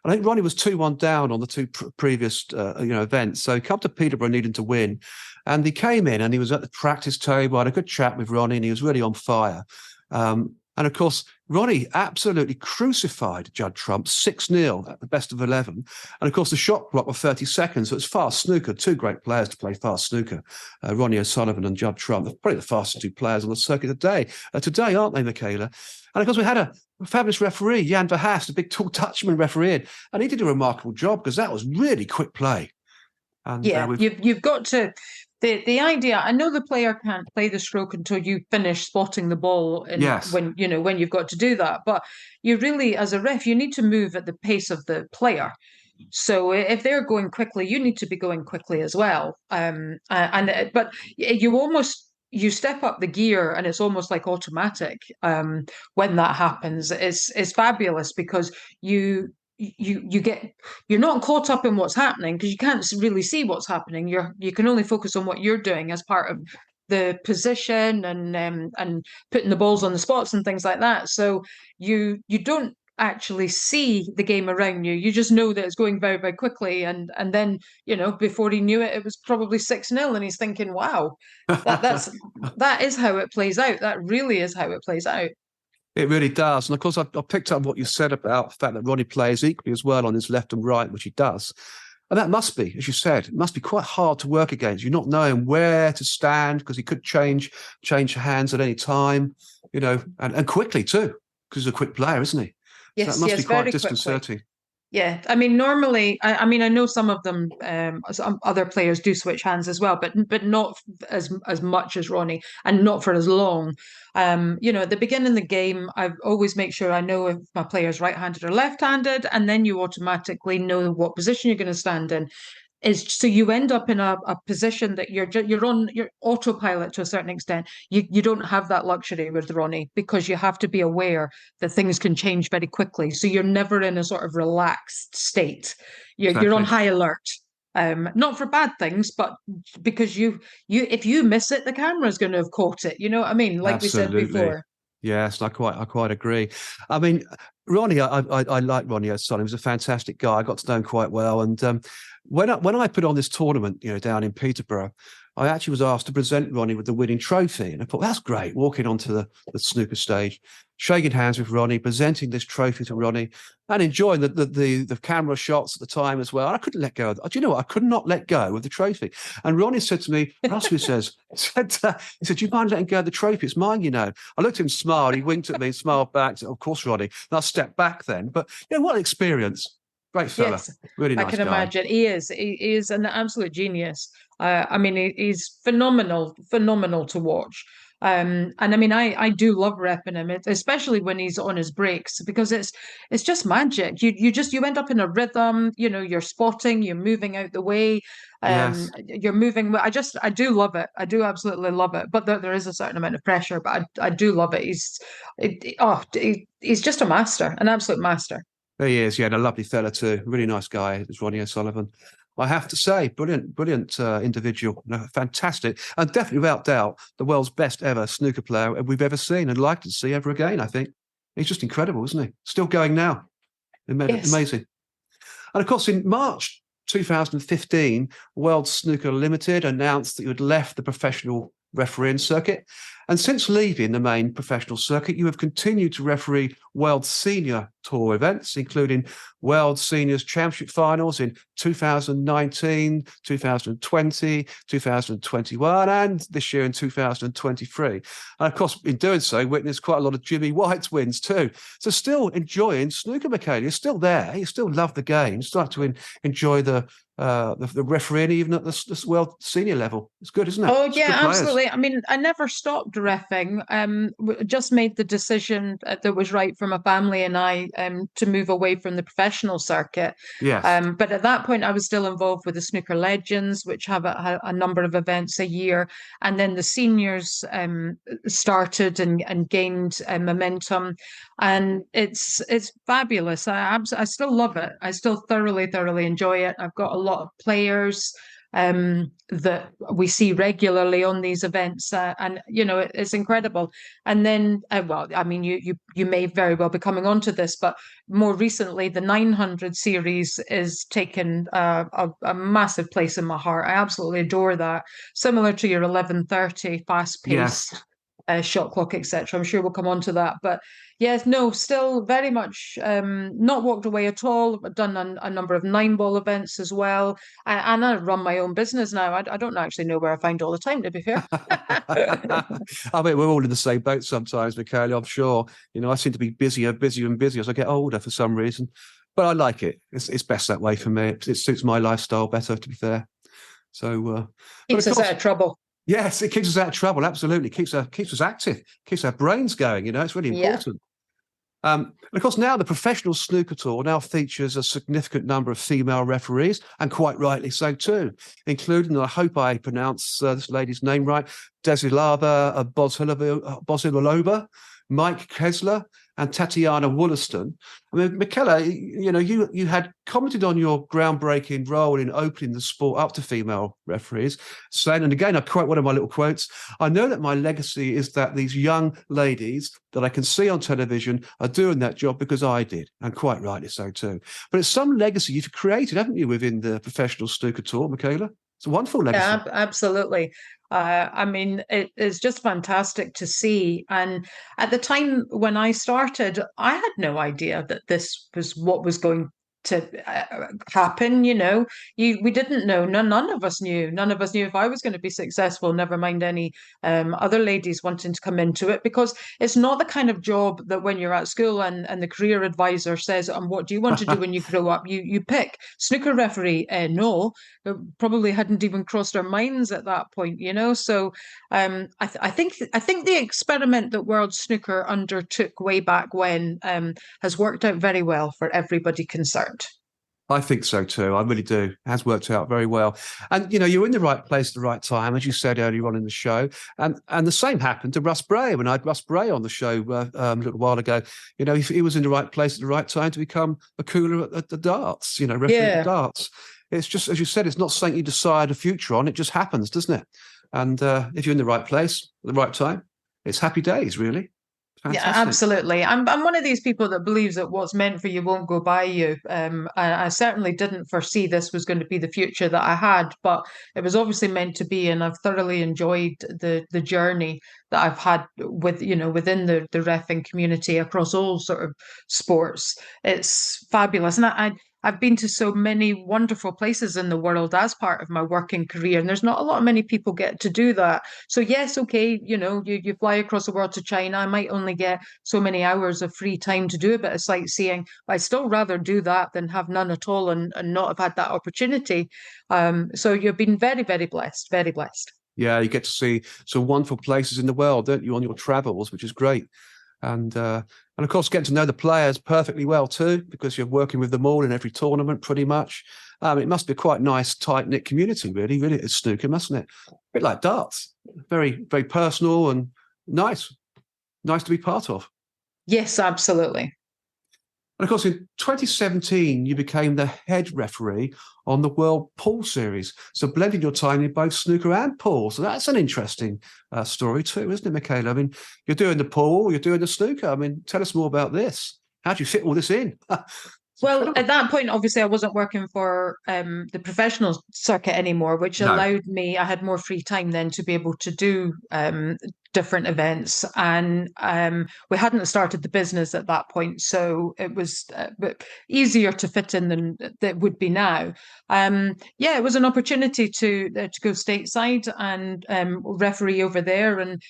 And I think Ronnie was 2-1 down on the 2 previous events. So he came to Peterborough needing to win. And he came in and he was at the practice table. I had a good chat with Ronnie and he was really on fire. And of course, Ronnie absolutely crucified Judd Trump 6-0 at the best of 11. And of course, the shot clock was 30 seconds. So it's fast snooker, 2 great players to play fast snooker, Ronnie O'Sullivan and Judd Trump. They're probably the fastest 2 players on the circuit today, aren't they, Michaela? And of course, we had a fabulous referee, Jan Verhaast, a big tall Dutchman refereeing. And he did a remarkable job because that was really quick play. And you've got to The idea, I know the player can't play the stroke until you finish spotting the ball, and Yes, when when you've got to do that. But you really, as a ref, you need to move at the pace of the player. So if they're going quickly, you need to be going quickly as well. But you step up the gear, and it's almost like automatic when that happens. It's fabulous because you get you're not caught up in what's happening because you can't really see what's happening. You can only focus on what you're doing as part of the position and putting the balls on the spots and things like that. So you don't actually see the game around you. You just know that it's going very, very quickly. And then, before he knew it, it was probably 6-0. And he's thinking, wow, that is how it plays out. That really is how it plays out. it really does. And of course, I picked up what you said about the fact that Ronnie plays equally as well on his left and right, which he does. And that must be, as you said, it must be quite hard to work against. You're not knowing where to stand because he could change hands at any time, and quickly too, because he's a quick player, isn't he? Yes, So that must be quite very disconcerting. quickly. Yeah, I mean, normally, I mean, I know some of them, some other players do switch hands as well, but not as much as Ronnie, and not for as long. At the beginning of the game, I always make sure I know if my player's right-handed or left-handed, and then you automatically know what position you're going to stand in. Is so you end up in a position that you're on your autopilot to a certain extent. You don't have that luxury with Ronnie because you have to be aware that things can change very quickly. So you're never in a sort of relaxed state. You're on high alert. Not for bad things, but because you if you miss it, the camera's going to have caught it. You know what I mean? Like Absolutely. we said before. Yes, I quite agree. I mean, Ronnie, I like Ronnie as son. He was a fantastic guy. I got to know him quite well. And when I put on this tournament, down in Peterborough, I actually was asked to present Ronnie with the winning trophy. And I thought, that's great, walking onto the snooker stage, shaking hands with Ronnie, presenting this trophy to Ronnie, and enjoying the camera shots at the time as well. And I couldn't let go. Do you know what? I could not let go of the trophy. And Ronnie said to me, he said, do you mind letting go of the trophy? It's mine, I looked at him, smiled. He winked at me, smiled back. Said, of course, Ronnie. And I stepped back then. But, what an experience. Great fella. Yes, Really nice I can guy. imagine. He is an absolute genius. I mean, he's phenomenal to watch. And I mean, I do love repping him, especially when he's on his breaks, because it's just magic. You end up in a rhythm. You're spotting, you're moving out the way, Yes. you're moving. I do love it. I do absolutely love it. But there is a certain amount of pressure. But I do love it. He's just a master, an absolute master. He is, yeah, and a lovely fella too. Really nice guy, is Ronnie O'Sullivan. I have to say, brilliant individual, fantastic, and definitely without doubt the world's best ever snooker player we've ever seen and like to see ever again. I think he's just incredible, isn't he? Still going now, Yes. amazing. And of course, in March 2015, World Snooker Limited announced that you had left the professional refereeing circuit. And since leaving the main professional circuit, you have continued to referee World Senior Tour events, including World Seniors Championship finals in 2019, 2020, 2021, and this year in 2023. And of course, in doing so, witnessed quite a lot of Jimmy White's wins too. So still enjoying snooker, Michaela. You're still there. You still love the game. You start to enjoy the refereeing even at the world senior level. It's good, isn't it? Oh It's yeah, good players. absolutely. I mean, I never stopped reffing. Just made the decision that was right for my family and I to move away from the professional circuit. Yes. But at that point, I was still involved with the Snooker Legends, which have a number of events a year, and then the seniors started and gained momentum, and it's fabulous. I still love it. I still thoroughly enjoy it. I've got a lot of players that we see regularly on these events, and it's incredible. And then, well, I mean, you may very well be coming onto this, but more recently, the 900 series is taken a massive place in my heart. I absolutely adore that. Similar to your 11:30 fast paced. Yes. Shot clock, etc. I'm sure we'll come on to that. But yes, no, still very much not walked away at all. I've done a number of 9-ball events as well. And I run my own business now. I don't actually know where I find all the time, to be fair. I mean, we're all in the same boat sometimes, Michaela, I'm sure. I seem to be busier and busier as I get older for some reason. But I like it. It's best that way for me. It suits my lifestyle better, to be fair. So, but Keeps of us course, out of trouble. yes, it keeps us out of trouble. Absolutely, keeps us active, keeps our brains going. It's really Yeah. important. And of course, now the professional snooker tour now features a significant number of female referees, and quite rightly so too, including, I hope I pronounce this lady's name right, Desilava Bozilova, Mike Kessler, and Tatiana Wollaston. I mean, Michaela, you had commented on your groundbreaking role in opening the sport up to female referees, saying, and again, I quote one of my little quotes, "I know that my legacy is that these young ladies that I can see on television are doing that job because I did," and quite rightly so too. But it's some legacy you've created, haven't you, within the professional snooker tour, Michaela? It's a wonderful legacy. Yeah, absolutely. I mean, it is just fantastic to see. And at the time when I started, I had no idea that this was what was going to happen. We didn't know. None of us knew. None of us knew if I was going to be successful. Never mind any other ladies wanting to come into it, because it's not the kind of job that when you're at school and the career advisor says, "What do you want to do when you grow up?" You pick snooker referee. No, it probably hadn't even crossed our minds at that point. So I think the experiment that World Snooker undertook way back when has worked out very well for everybody concerned. I think so too. I really do. It has worked out very well. And, you're in the right place at the right time, as you said earlier on in the show. And the same happened to Russ Bray. When I had Russ Bray on the show a little while ago, he was in the right place at the right time to become a cooler at the darts, referee the darts. It's just, as you said, it's not something you decide a future on. It just happens, doesn't it? And if you're in the right place at the right time, it's happy days, really. Fantastic. Yeah, absolutely. I'm one of these people that believes that what's meant for you won't go by you. I certainly didn't foresee this was going to be the future that I had, but it was obviously meant to be, and I've thoroughly enjoyed the journey that I've had within the reffing community across all sort of sports. It's fabulous, and I've been to so many wonderful places in the world as part of my working career, and there's not a lot of many people get to do that. So yes, okay, you fly across the world to China. I might only get so many hours of free time to do a bit of sightseeing, but I'd still rather do that than have none at all and not have had that opportunity. So you've been very, very blessed, very blessed. Yeah, you get to see some wonderful places in the world, don't you, on your travels, which is great. And of course, getting to know the players perfectly well too, because you're working with them all in every tournament, pretty much. It must be a quite nice, tight-knit community, really. It's snooker, mustn't it? A bit like darts, very, very personal and nice to be part of. Yes, absolutely. And of course, in 2017, you became the head referee on the World Pool Series. So blending your time in both snooker and pool. So that's an interesting story too, isn't it, Michaela? I mean, you're doing the pool, you're doing the snooker. I mean, tell us more about this. How do you fit all this in? Well, at that point, obviously, I wasn't working for the professional circuit anymore, which allowed me, I had more free time then to be able to do different events. And we hadn't started the business at that point, so it was easier to fit in than it would be now. It was an opportunity to go stateside and referee over there. And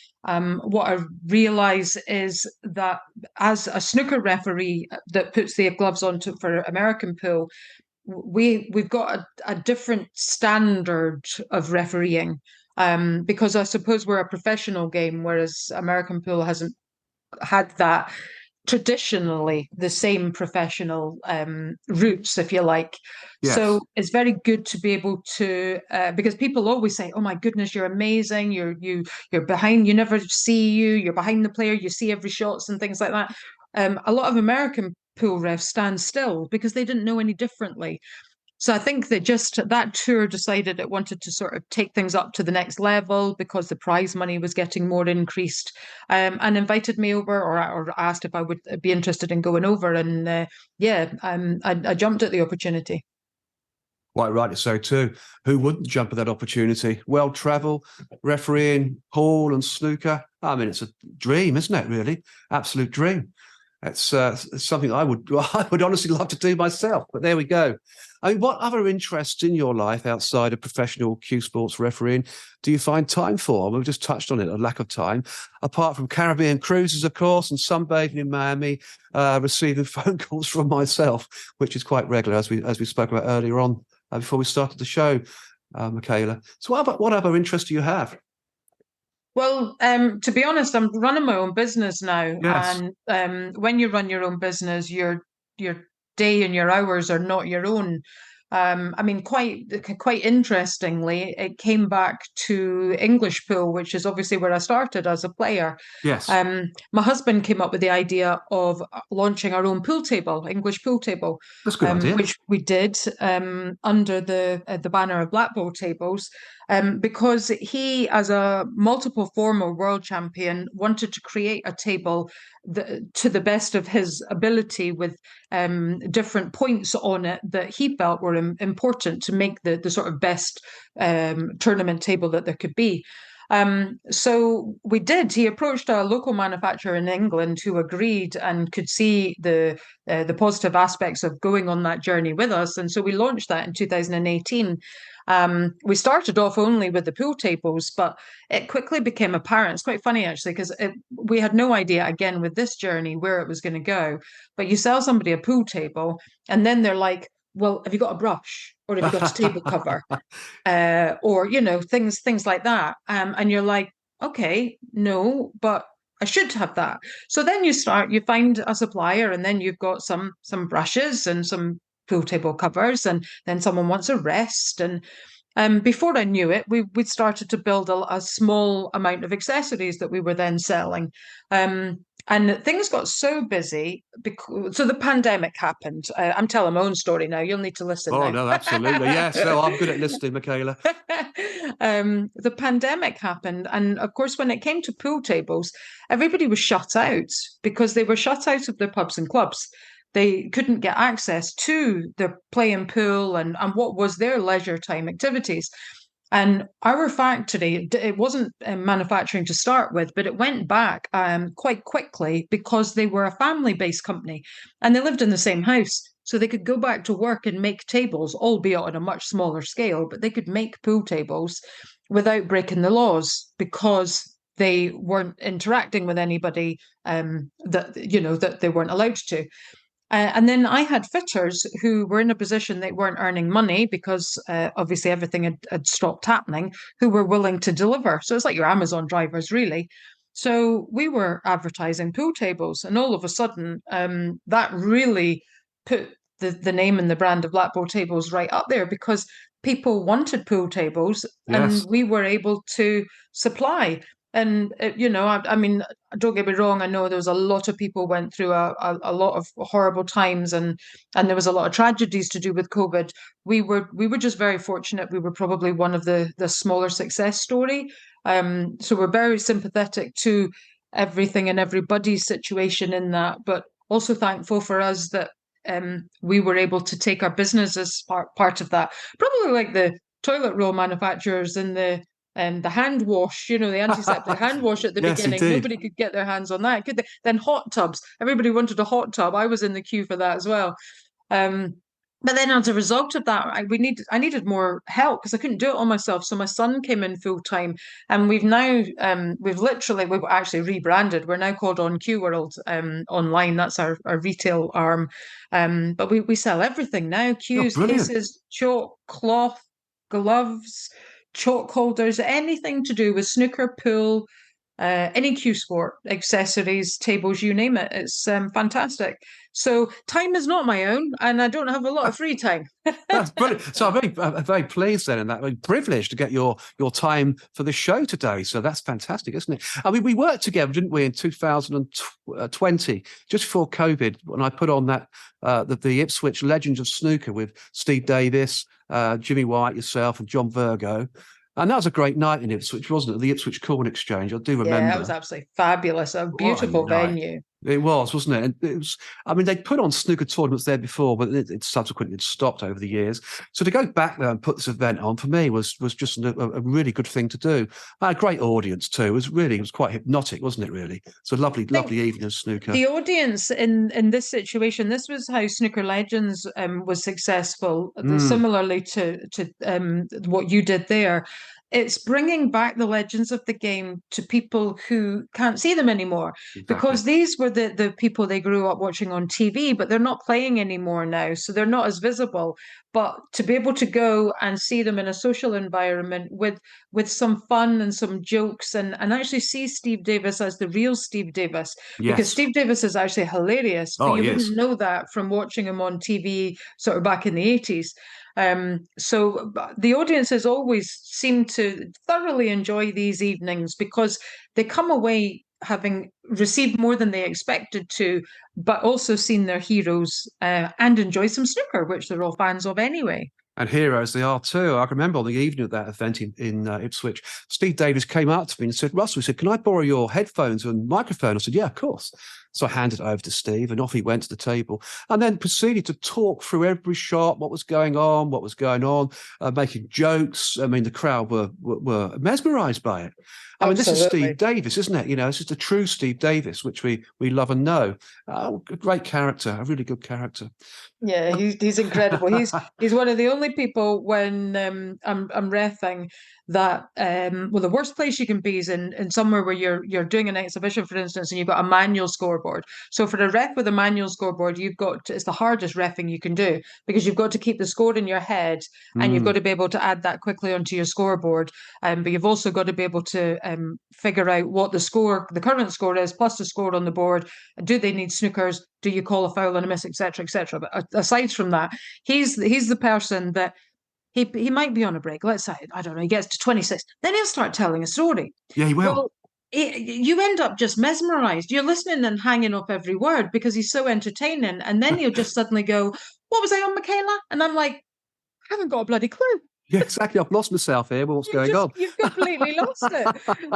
what I realise is that as a snooker referee that puts the gloves on for American pool, we've got a different standard of refereeing, because I suppose we're a professional game, whereas American pool hasn't had that traditionally the same professional roots, if you like. Yes. So it's very good to be able to, because people always say, "Oh my goodness, you're amazing. You're behind. You never see you. You're behind the player. You see every shots and things like that." A lot of American pool refs stand still because they didn't know any differently. So I think that just that tour decided it wanted to sort of take things up to the next level because the prize money was getting more increased, and invited me over or asked if I would be interested in going over. And I jumped at the opportunity. Quite rightly so too. Who wouldn't jump at that opportunity? Well travel, refereeing, pool and snooker. I mean, it's a dream, isn't it, really? Absolute dream. It's something I would honestly love to do myself, but there we go. I mean, what other interests in your life outside of professional Q Sports refereeing do you find time for? We've just touched on it, a lack of time. Apart from Caribbean cruises, of course, and sunbathing in Miami, receiving phone calls from myself, which is quite regular, as we spoke about earlier on before we started the show. Michaela. So what other interests do you have? Well, to be honest, I'm running my own business now, Yes. and when you run your own business, your day and your hours are not your own. I mean, quite interestingly, it came back to English pool, which is obviously where I started as a player. Yes. My husband came up with the idea of launching our own pool table, English pool table, That's a good idea. which we did under the banner of Black Ball tables, because he, as a multiple former world champion, wanted to create a table to the best of his ability with different points on it that he felt were important to make the sort of best tournament table that there could be. So we did. He approached a local manufacturer in England who agreed and could see the positive aspects of going on that journey with us, and so we launched that in 2018. We started off only with the pool tables, but it quickly became apparent. It's quite funny actually, because we had no idea again with this journey where it was going to go. But you sell somebody a pool table, and then they're like, "Well, have you got a brush, or have you got a table cover?" Or things like that, and you're like, okay, no, but I should have that. So then you find a supplier, and then you've got some brushes and some pool table covers, and then someone wants a rest, and before I knew it, we'd started to build a small amount of accessories that we were then selling. And things got so busy so the pandemic happened. I'm telling my own story now. You'll need to listen Oh now. no, absolutely. Yes. No, I'm good at listening, Michaela. The pandemic happened, and of course, when it came to pool tables, everybody was shut out because they were shut out of their pubs and clubs. They couldn't get access to the playing pool and what was their leisure time activities. And our factory, it wasn't manufacturing to start with, but it went back quite quickly because they were a family-based company and they lived in the same house. So they could go back to work and make tables, albeit on a much smaller scale, but they could make pool tables without breaking the laws because they weren't interacting with anybody that they weren't allowed to. And then I had fitters who were in a position they weren't earning money because obviously everything had stopped happening, who were willing to deliver. So it's like your Amazon drivers, really. So we were advertising pool tables, and all of a sudden, that really put the name and the brand of Black Ball Tables right up there because people wanted pool tables, and Yes. we were able to supply. And I mean, don't get me wrong. I know there was a lot of people went through a lot of horrible times, and there was a lot of tragedies to do with COVID. We were just very fortunate. We were probably one of the smaller success story. So we're very sympathetic to everything and everybody's situation in that, but also thankful for us that we were able to take our business as part of that. Probably like the toilet roll manufacturers and the hand wash, the antiseptic hand wash at the Yes, beginning. indeed. Nobody could get their hands on that, could they? Then hot tubs. Everybody wanted a hot tub. I was in the queue for that as well. Um, but then as a result of that, I needed more help because I couldn't do it all myself. So my son came in full time, and we've actually rebranded. We're now called On Q World online. That's our retail arm. But we sell everything now: Oh, cues, brilliant. cases, chalk, cloth, gloves, chalk holders, anything to do with snooker, pool, any cue sport, accessories, tables, you name it. It's fantastic. So time is not my own, and I don't have a lot of free time. That's brilliant. So I'm very pleased then, and that I'm privileged to get your time for the show today. So that's fantastic, isn't it? I mean, we worked together, didn't we, in 2020, just before COVID, when I put on that the Ipswich Legends of Snooker with Steve Davis, Jimmy White, yourself, and John Virgo. And that was a great night in Ipswich, wasn't it? The Ipswich Corn Exchange. I do Yeah, that remember. was absolutely fabulous. A What a beautiful night. venue. It was, wasn't it? And it was. I mean, they'd put on snooker tournaments there before, but it subsequently stopped over the years. So to go back there and put this event on for me was just a really good thing to do. I had a great audience too. It was quite hypnotic, wasn't it? Really, it's a lovely, I think lovely evening of snooker. the audience in this situation, this was how Snooker Legends was successful, Mm, similarly to what you did there. it's bringing back the legends of the game to people who can't see them anymore, Exactly. because these were the people they grew up watching on TV, but they're not playing anymore now, so they're not as visible. But to be able to go and see them in a social environment with some fun and some jokes, and actually see Steve Davis as the real Steve Davis, because Yes. Steve Davis is actually hilarious, but Oh, you he is. wouldn't know that from watching him on TV sort of back in the 80s. So the audiences always seem to thoroughly enjoy these evenings because they come away having received more than they expected to, but also seen their heroes and enjoy some snooker, which they're all fans of anyway. And heroes they are too. I can remember on the evening of that event in Ipswich, Steve Davis came up to me and said, Russell, he said, can I borrow your headphones and microphone? I said, yeah, of course. So I handed it over to Steve and off he went to the table and then proceeded to talk through every shot, what was going on, making jokes. I mean, the crowd were mesmerised by it. I mean, this is Steve Davis, isn't it? You know, this is the true Steve Davis, which we love and know. A great character, a really good character. Yeah, he's incredible. He's one of the only people when I'm reffing that well, the worst place you can be is in somewhere where you're doing an exhibition, for instance, and you've got a manual scoreboard. So for a ref with a manual scoreboard, it's the hardest reffing you can do, because you've got to keep the score in your head and you've got to be able to add that quickly onto your scoreboard. But you've also got to be able to figure out what the current score is, plus the score on the board. Do they need snookers? Do you call a foul and a miss, etc., etc.? But aside from that, he's the person that he might be on a break. Let's say, I don't know, he gets to 26, then he'll start telling a story. Yeah, he will. Well, you end up just mesmerized. You're listening and hanging up every word because he's so entertaining. And then he'll just suddenly go, "What was I on, Michaela?" And I'm like, "I haven't got a bloody clue." Yeah, exactly. I've lost myself here. What's going on? You've completely lost it.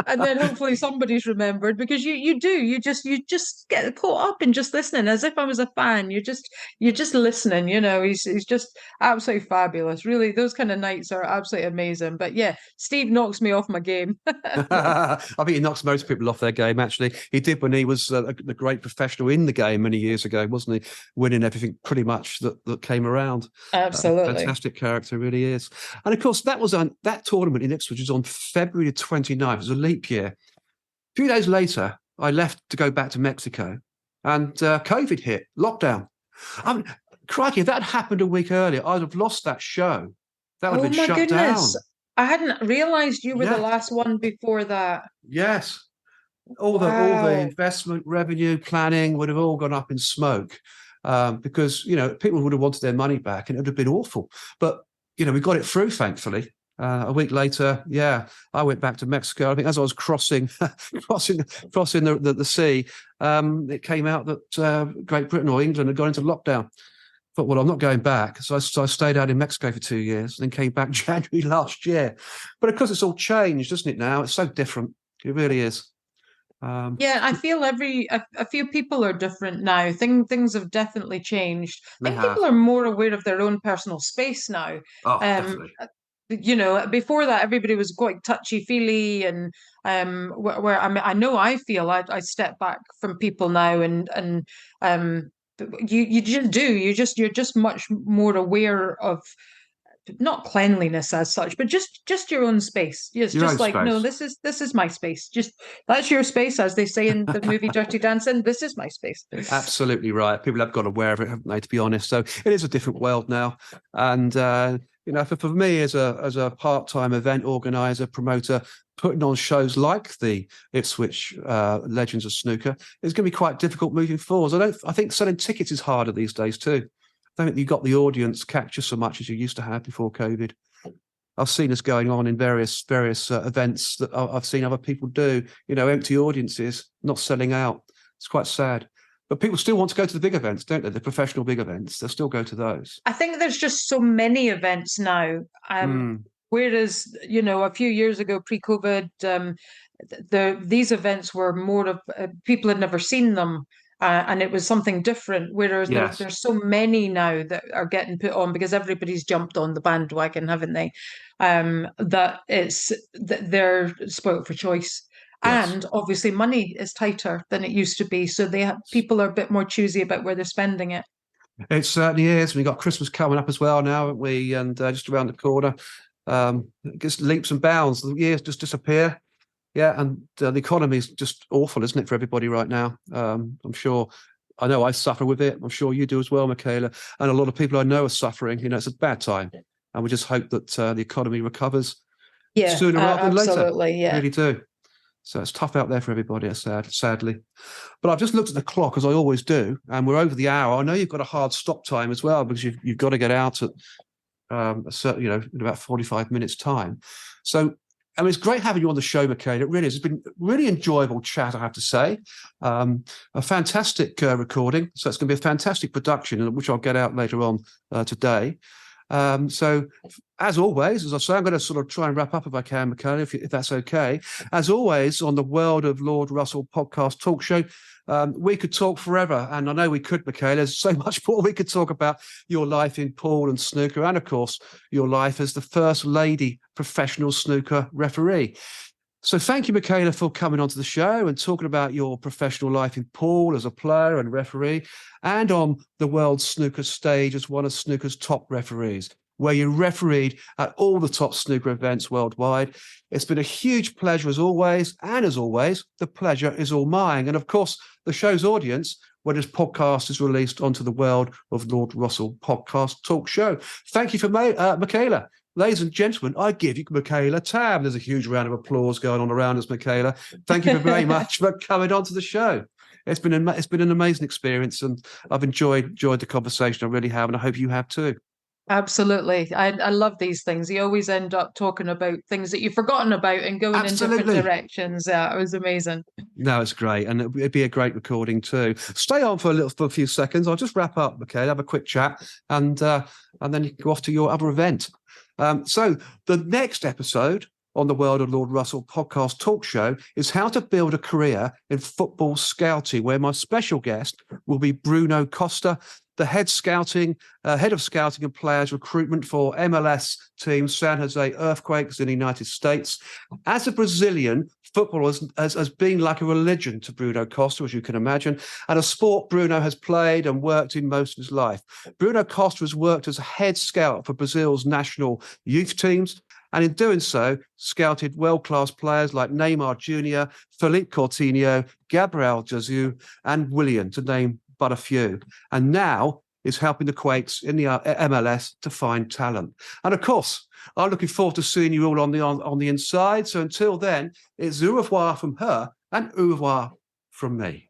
And then hopefully somebody's remembered, because you do. You just get caught up in just listening, as if I was a fan. You're just listening, you know. He's just absolutely fabulous. Really, those kind of nights are absolutely amazing. But yeah, Steve knocks me off my game. I think he knocks most people off their game, actually. He did when he was the great professional in the game many years ago, wasn't he? Winning everything pretty much that came around. Absolutely. Fantastic character, really is. And of course, that was on that tournament in Ipswich was on February 29th. It was a leap year. A few days later, I left to go back to Mexico and COVID hit, lockdown. I mean, crikey, if that had happened a week earlier, I'd have lost that show. That would have been shut down. I hadn't realised you were the last one before that. Yes. All the investment, revenue, planning would have all gone up in smoke because, you know, people would have wanted their money back and it would have been awful. But, you know, we got it through, thankfully. A week later, I went back to Mexico. I think as I was crossing the sea, it came out that Great Britain or England had gone into lockdown. Thought, well, I'm not going back. So I stayed out in Mexico for 2 years and then came back January last year. But of course, it's all changed, isn't it now? It's so different. It really is. Yeah, I feel a few people are different now. Things have definitely changed. I think people are more aware of their own personal space now. Oh, definitely. You know, before that, everybody was quite touchy-feely, and where I mean, I know I feel I step back from people now, and you just do. You're just much more aware of not cleanliness as such, but just your own space. It's your just like, space. no, this is my space. Just that's your space, as they say in the movie Dirty Dancing. This is my space. Absolutely right. People have got aware of it, haven't they? To be honest, so it is a different world now. And you know, for me as a part-time event organizer, promoter, putting on shows like the Ipswich Legends of Snooker is going to be quite difficult moving forward. I think selling tickets is harder these days too. I don't think you got the audience capture so much as you used to have before COVID. I've seen this going on in various events that I've seen other people do. You know, empty audiences, not selling out. It's quite sad. But people still want to go to the big events, don't they? The professional big events. They'll still go to those. I think there's just so many events now. Whereas, you know, a few years ago, pre-COVID, these events were more of people had never seen them. And it was something different, whereas there's so many now that are getting put on because everybody's jumped on the bandwagon, haven't they? That they're spoilt for choice. Yes. And obviously money is tighter than it used to be. So people are a bit more choosy about where they're spending it. It certainly is. We've got Christmas coming up as well now, haven't we? And just around the corner. It gets leaps and bounds. The years just disappear. Yeah, and the economy is just awful, isn't it, for everybody right now? I'm sure. I know I suffer with it. I'm sure you do as well, Michaela. And a lot of people I know are suffering. It's a bad time, and we just hope that the economy recovers sooner rather than later. Absolutely, yeah. Really do. So it's tough out there for everybody, sadly. But I've just looked at the clock, as I always do, and we're over the hour. I know you've got a hard stop time as well, because you've got to get out at a certain, in about 45 minutes' time. So, I mean, it's great having you on the show, Michaela. It really is. It's been a really enjoyable chat, I have to say. A fantastic recording. So it's going to be a fantastic production, which I'll get out later on today. So, as always, as I say, I'm going to sort of try and wrap up if I can, Michaela, if that's okay. As always, on the World of Lord Russell podcast talk show, we could talk forever, and I know we could, Michaela. There's so much more we could talk about your life in pool and snooker, and of course, your life as the first lady professional snooker referee. So thank you, Michaela, for coming onto the show and talking about your professional life in pool as a player and referee, and on the World Snooker stage as one of snooker's top referees, where you refereed at all the top snooker events worldwide. It's been a huge pleasure as always, and as always, the pleasure is all mine. And of course, the show's audience, when this podcast is released onto the World of Lord Russell podcast talk show. Thank you for Michaela. Ladies and gentlemen, I give you Michaela Tabb. There's a huge round of applause going on around us, Michaela. Thank you very much for coming on to the show. It's been an amazing experience, and I've enjoyed the conversation. I really have, and I hope you have too. Absolutely. I love these things. You always end up talking about things that you've forgotten about and going Absolutely. in different directions. Yeah, it was amazing. No, it's great. And it'd be a great recording too. Stay on for a few seconds. I'll just wrap up, okay? Have a quick chat, and then you can go off to your other event. So the next episode on the World of Lord Russell podcast talk show is how to build a career in football scouting, where my special guest will be Bruno Costa, the head of scouting and players recruitment for MLS team San Jose Earthquakes in the United States. As a Brazilian, football has been like a religion to Bruno Costa, as you can imagine, and a sport Bruno has played and worked in most of his life. Bruno Costa has worked as a head scout for Brazil's national youth teams, and in doing so, scouted world-class players like Neymar Jr., Philippe Coutinho, Gabriel Jesus, and Willian, to name but a few. And now is helping the Quakes in the MLS to find talent. And of course, I'm looking forward to seeing you all on the inside. So until then, it's au revoir from her and au revoir from me.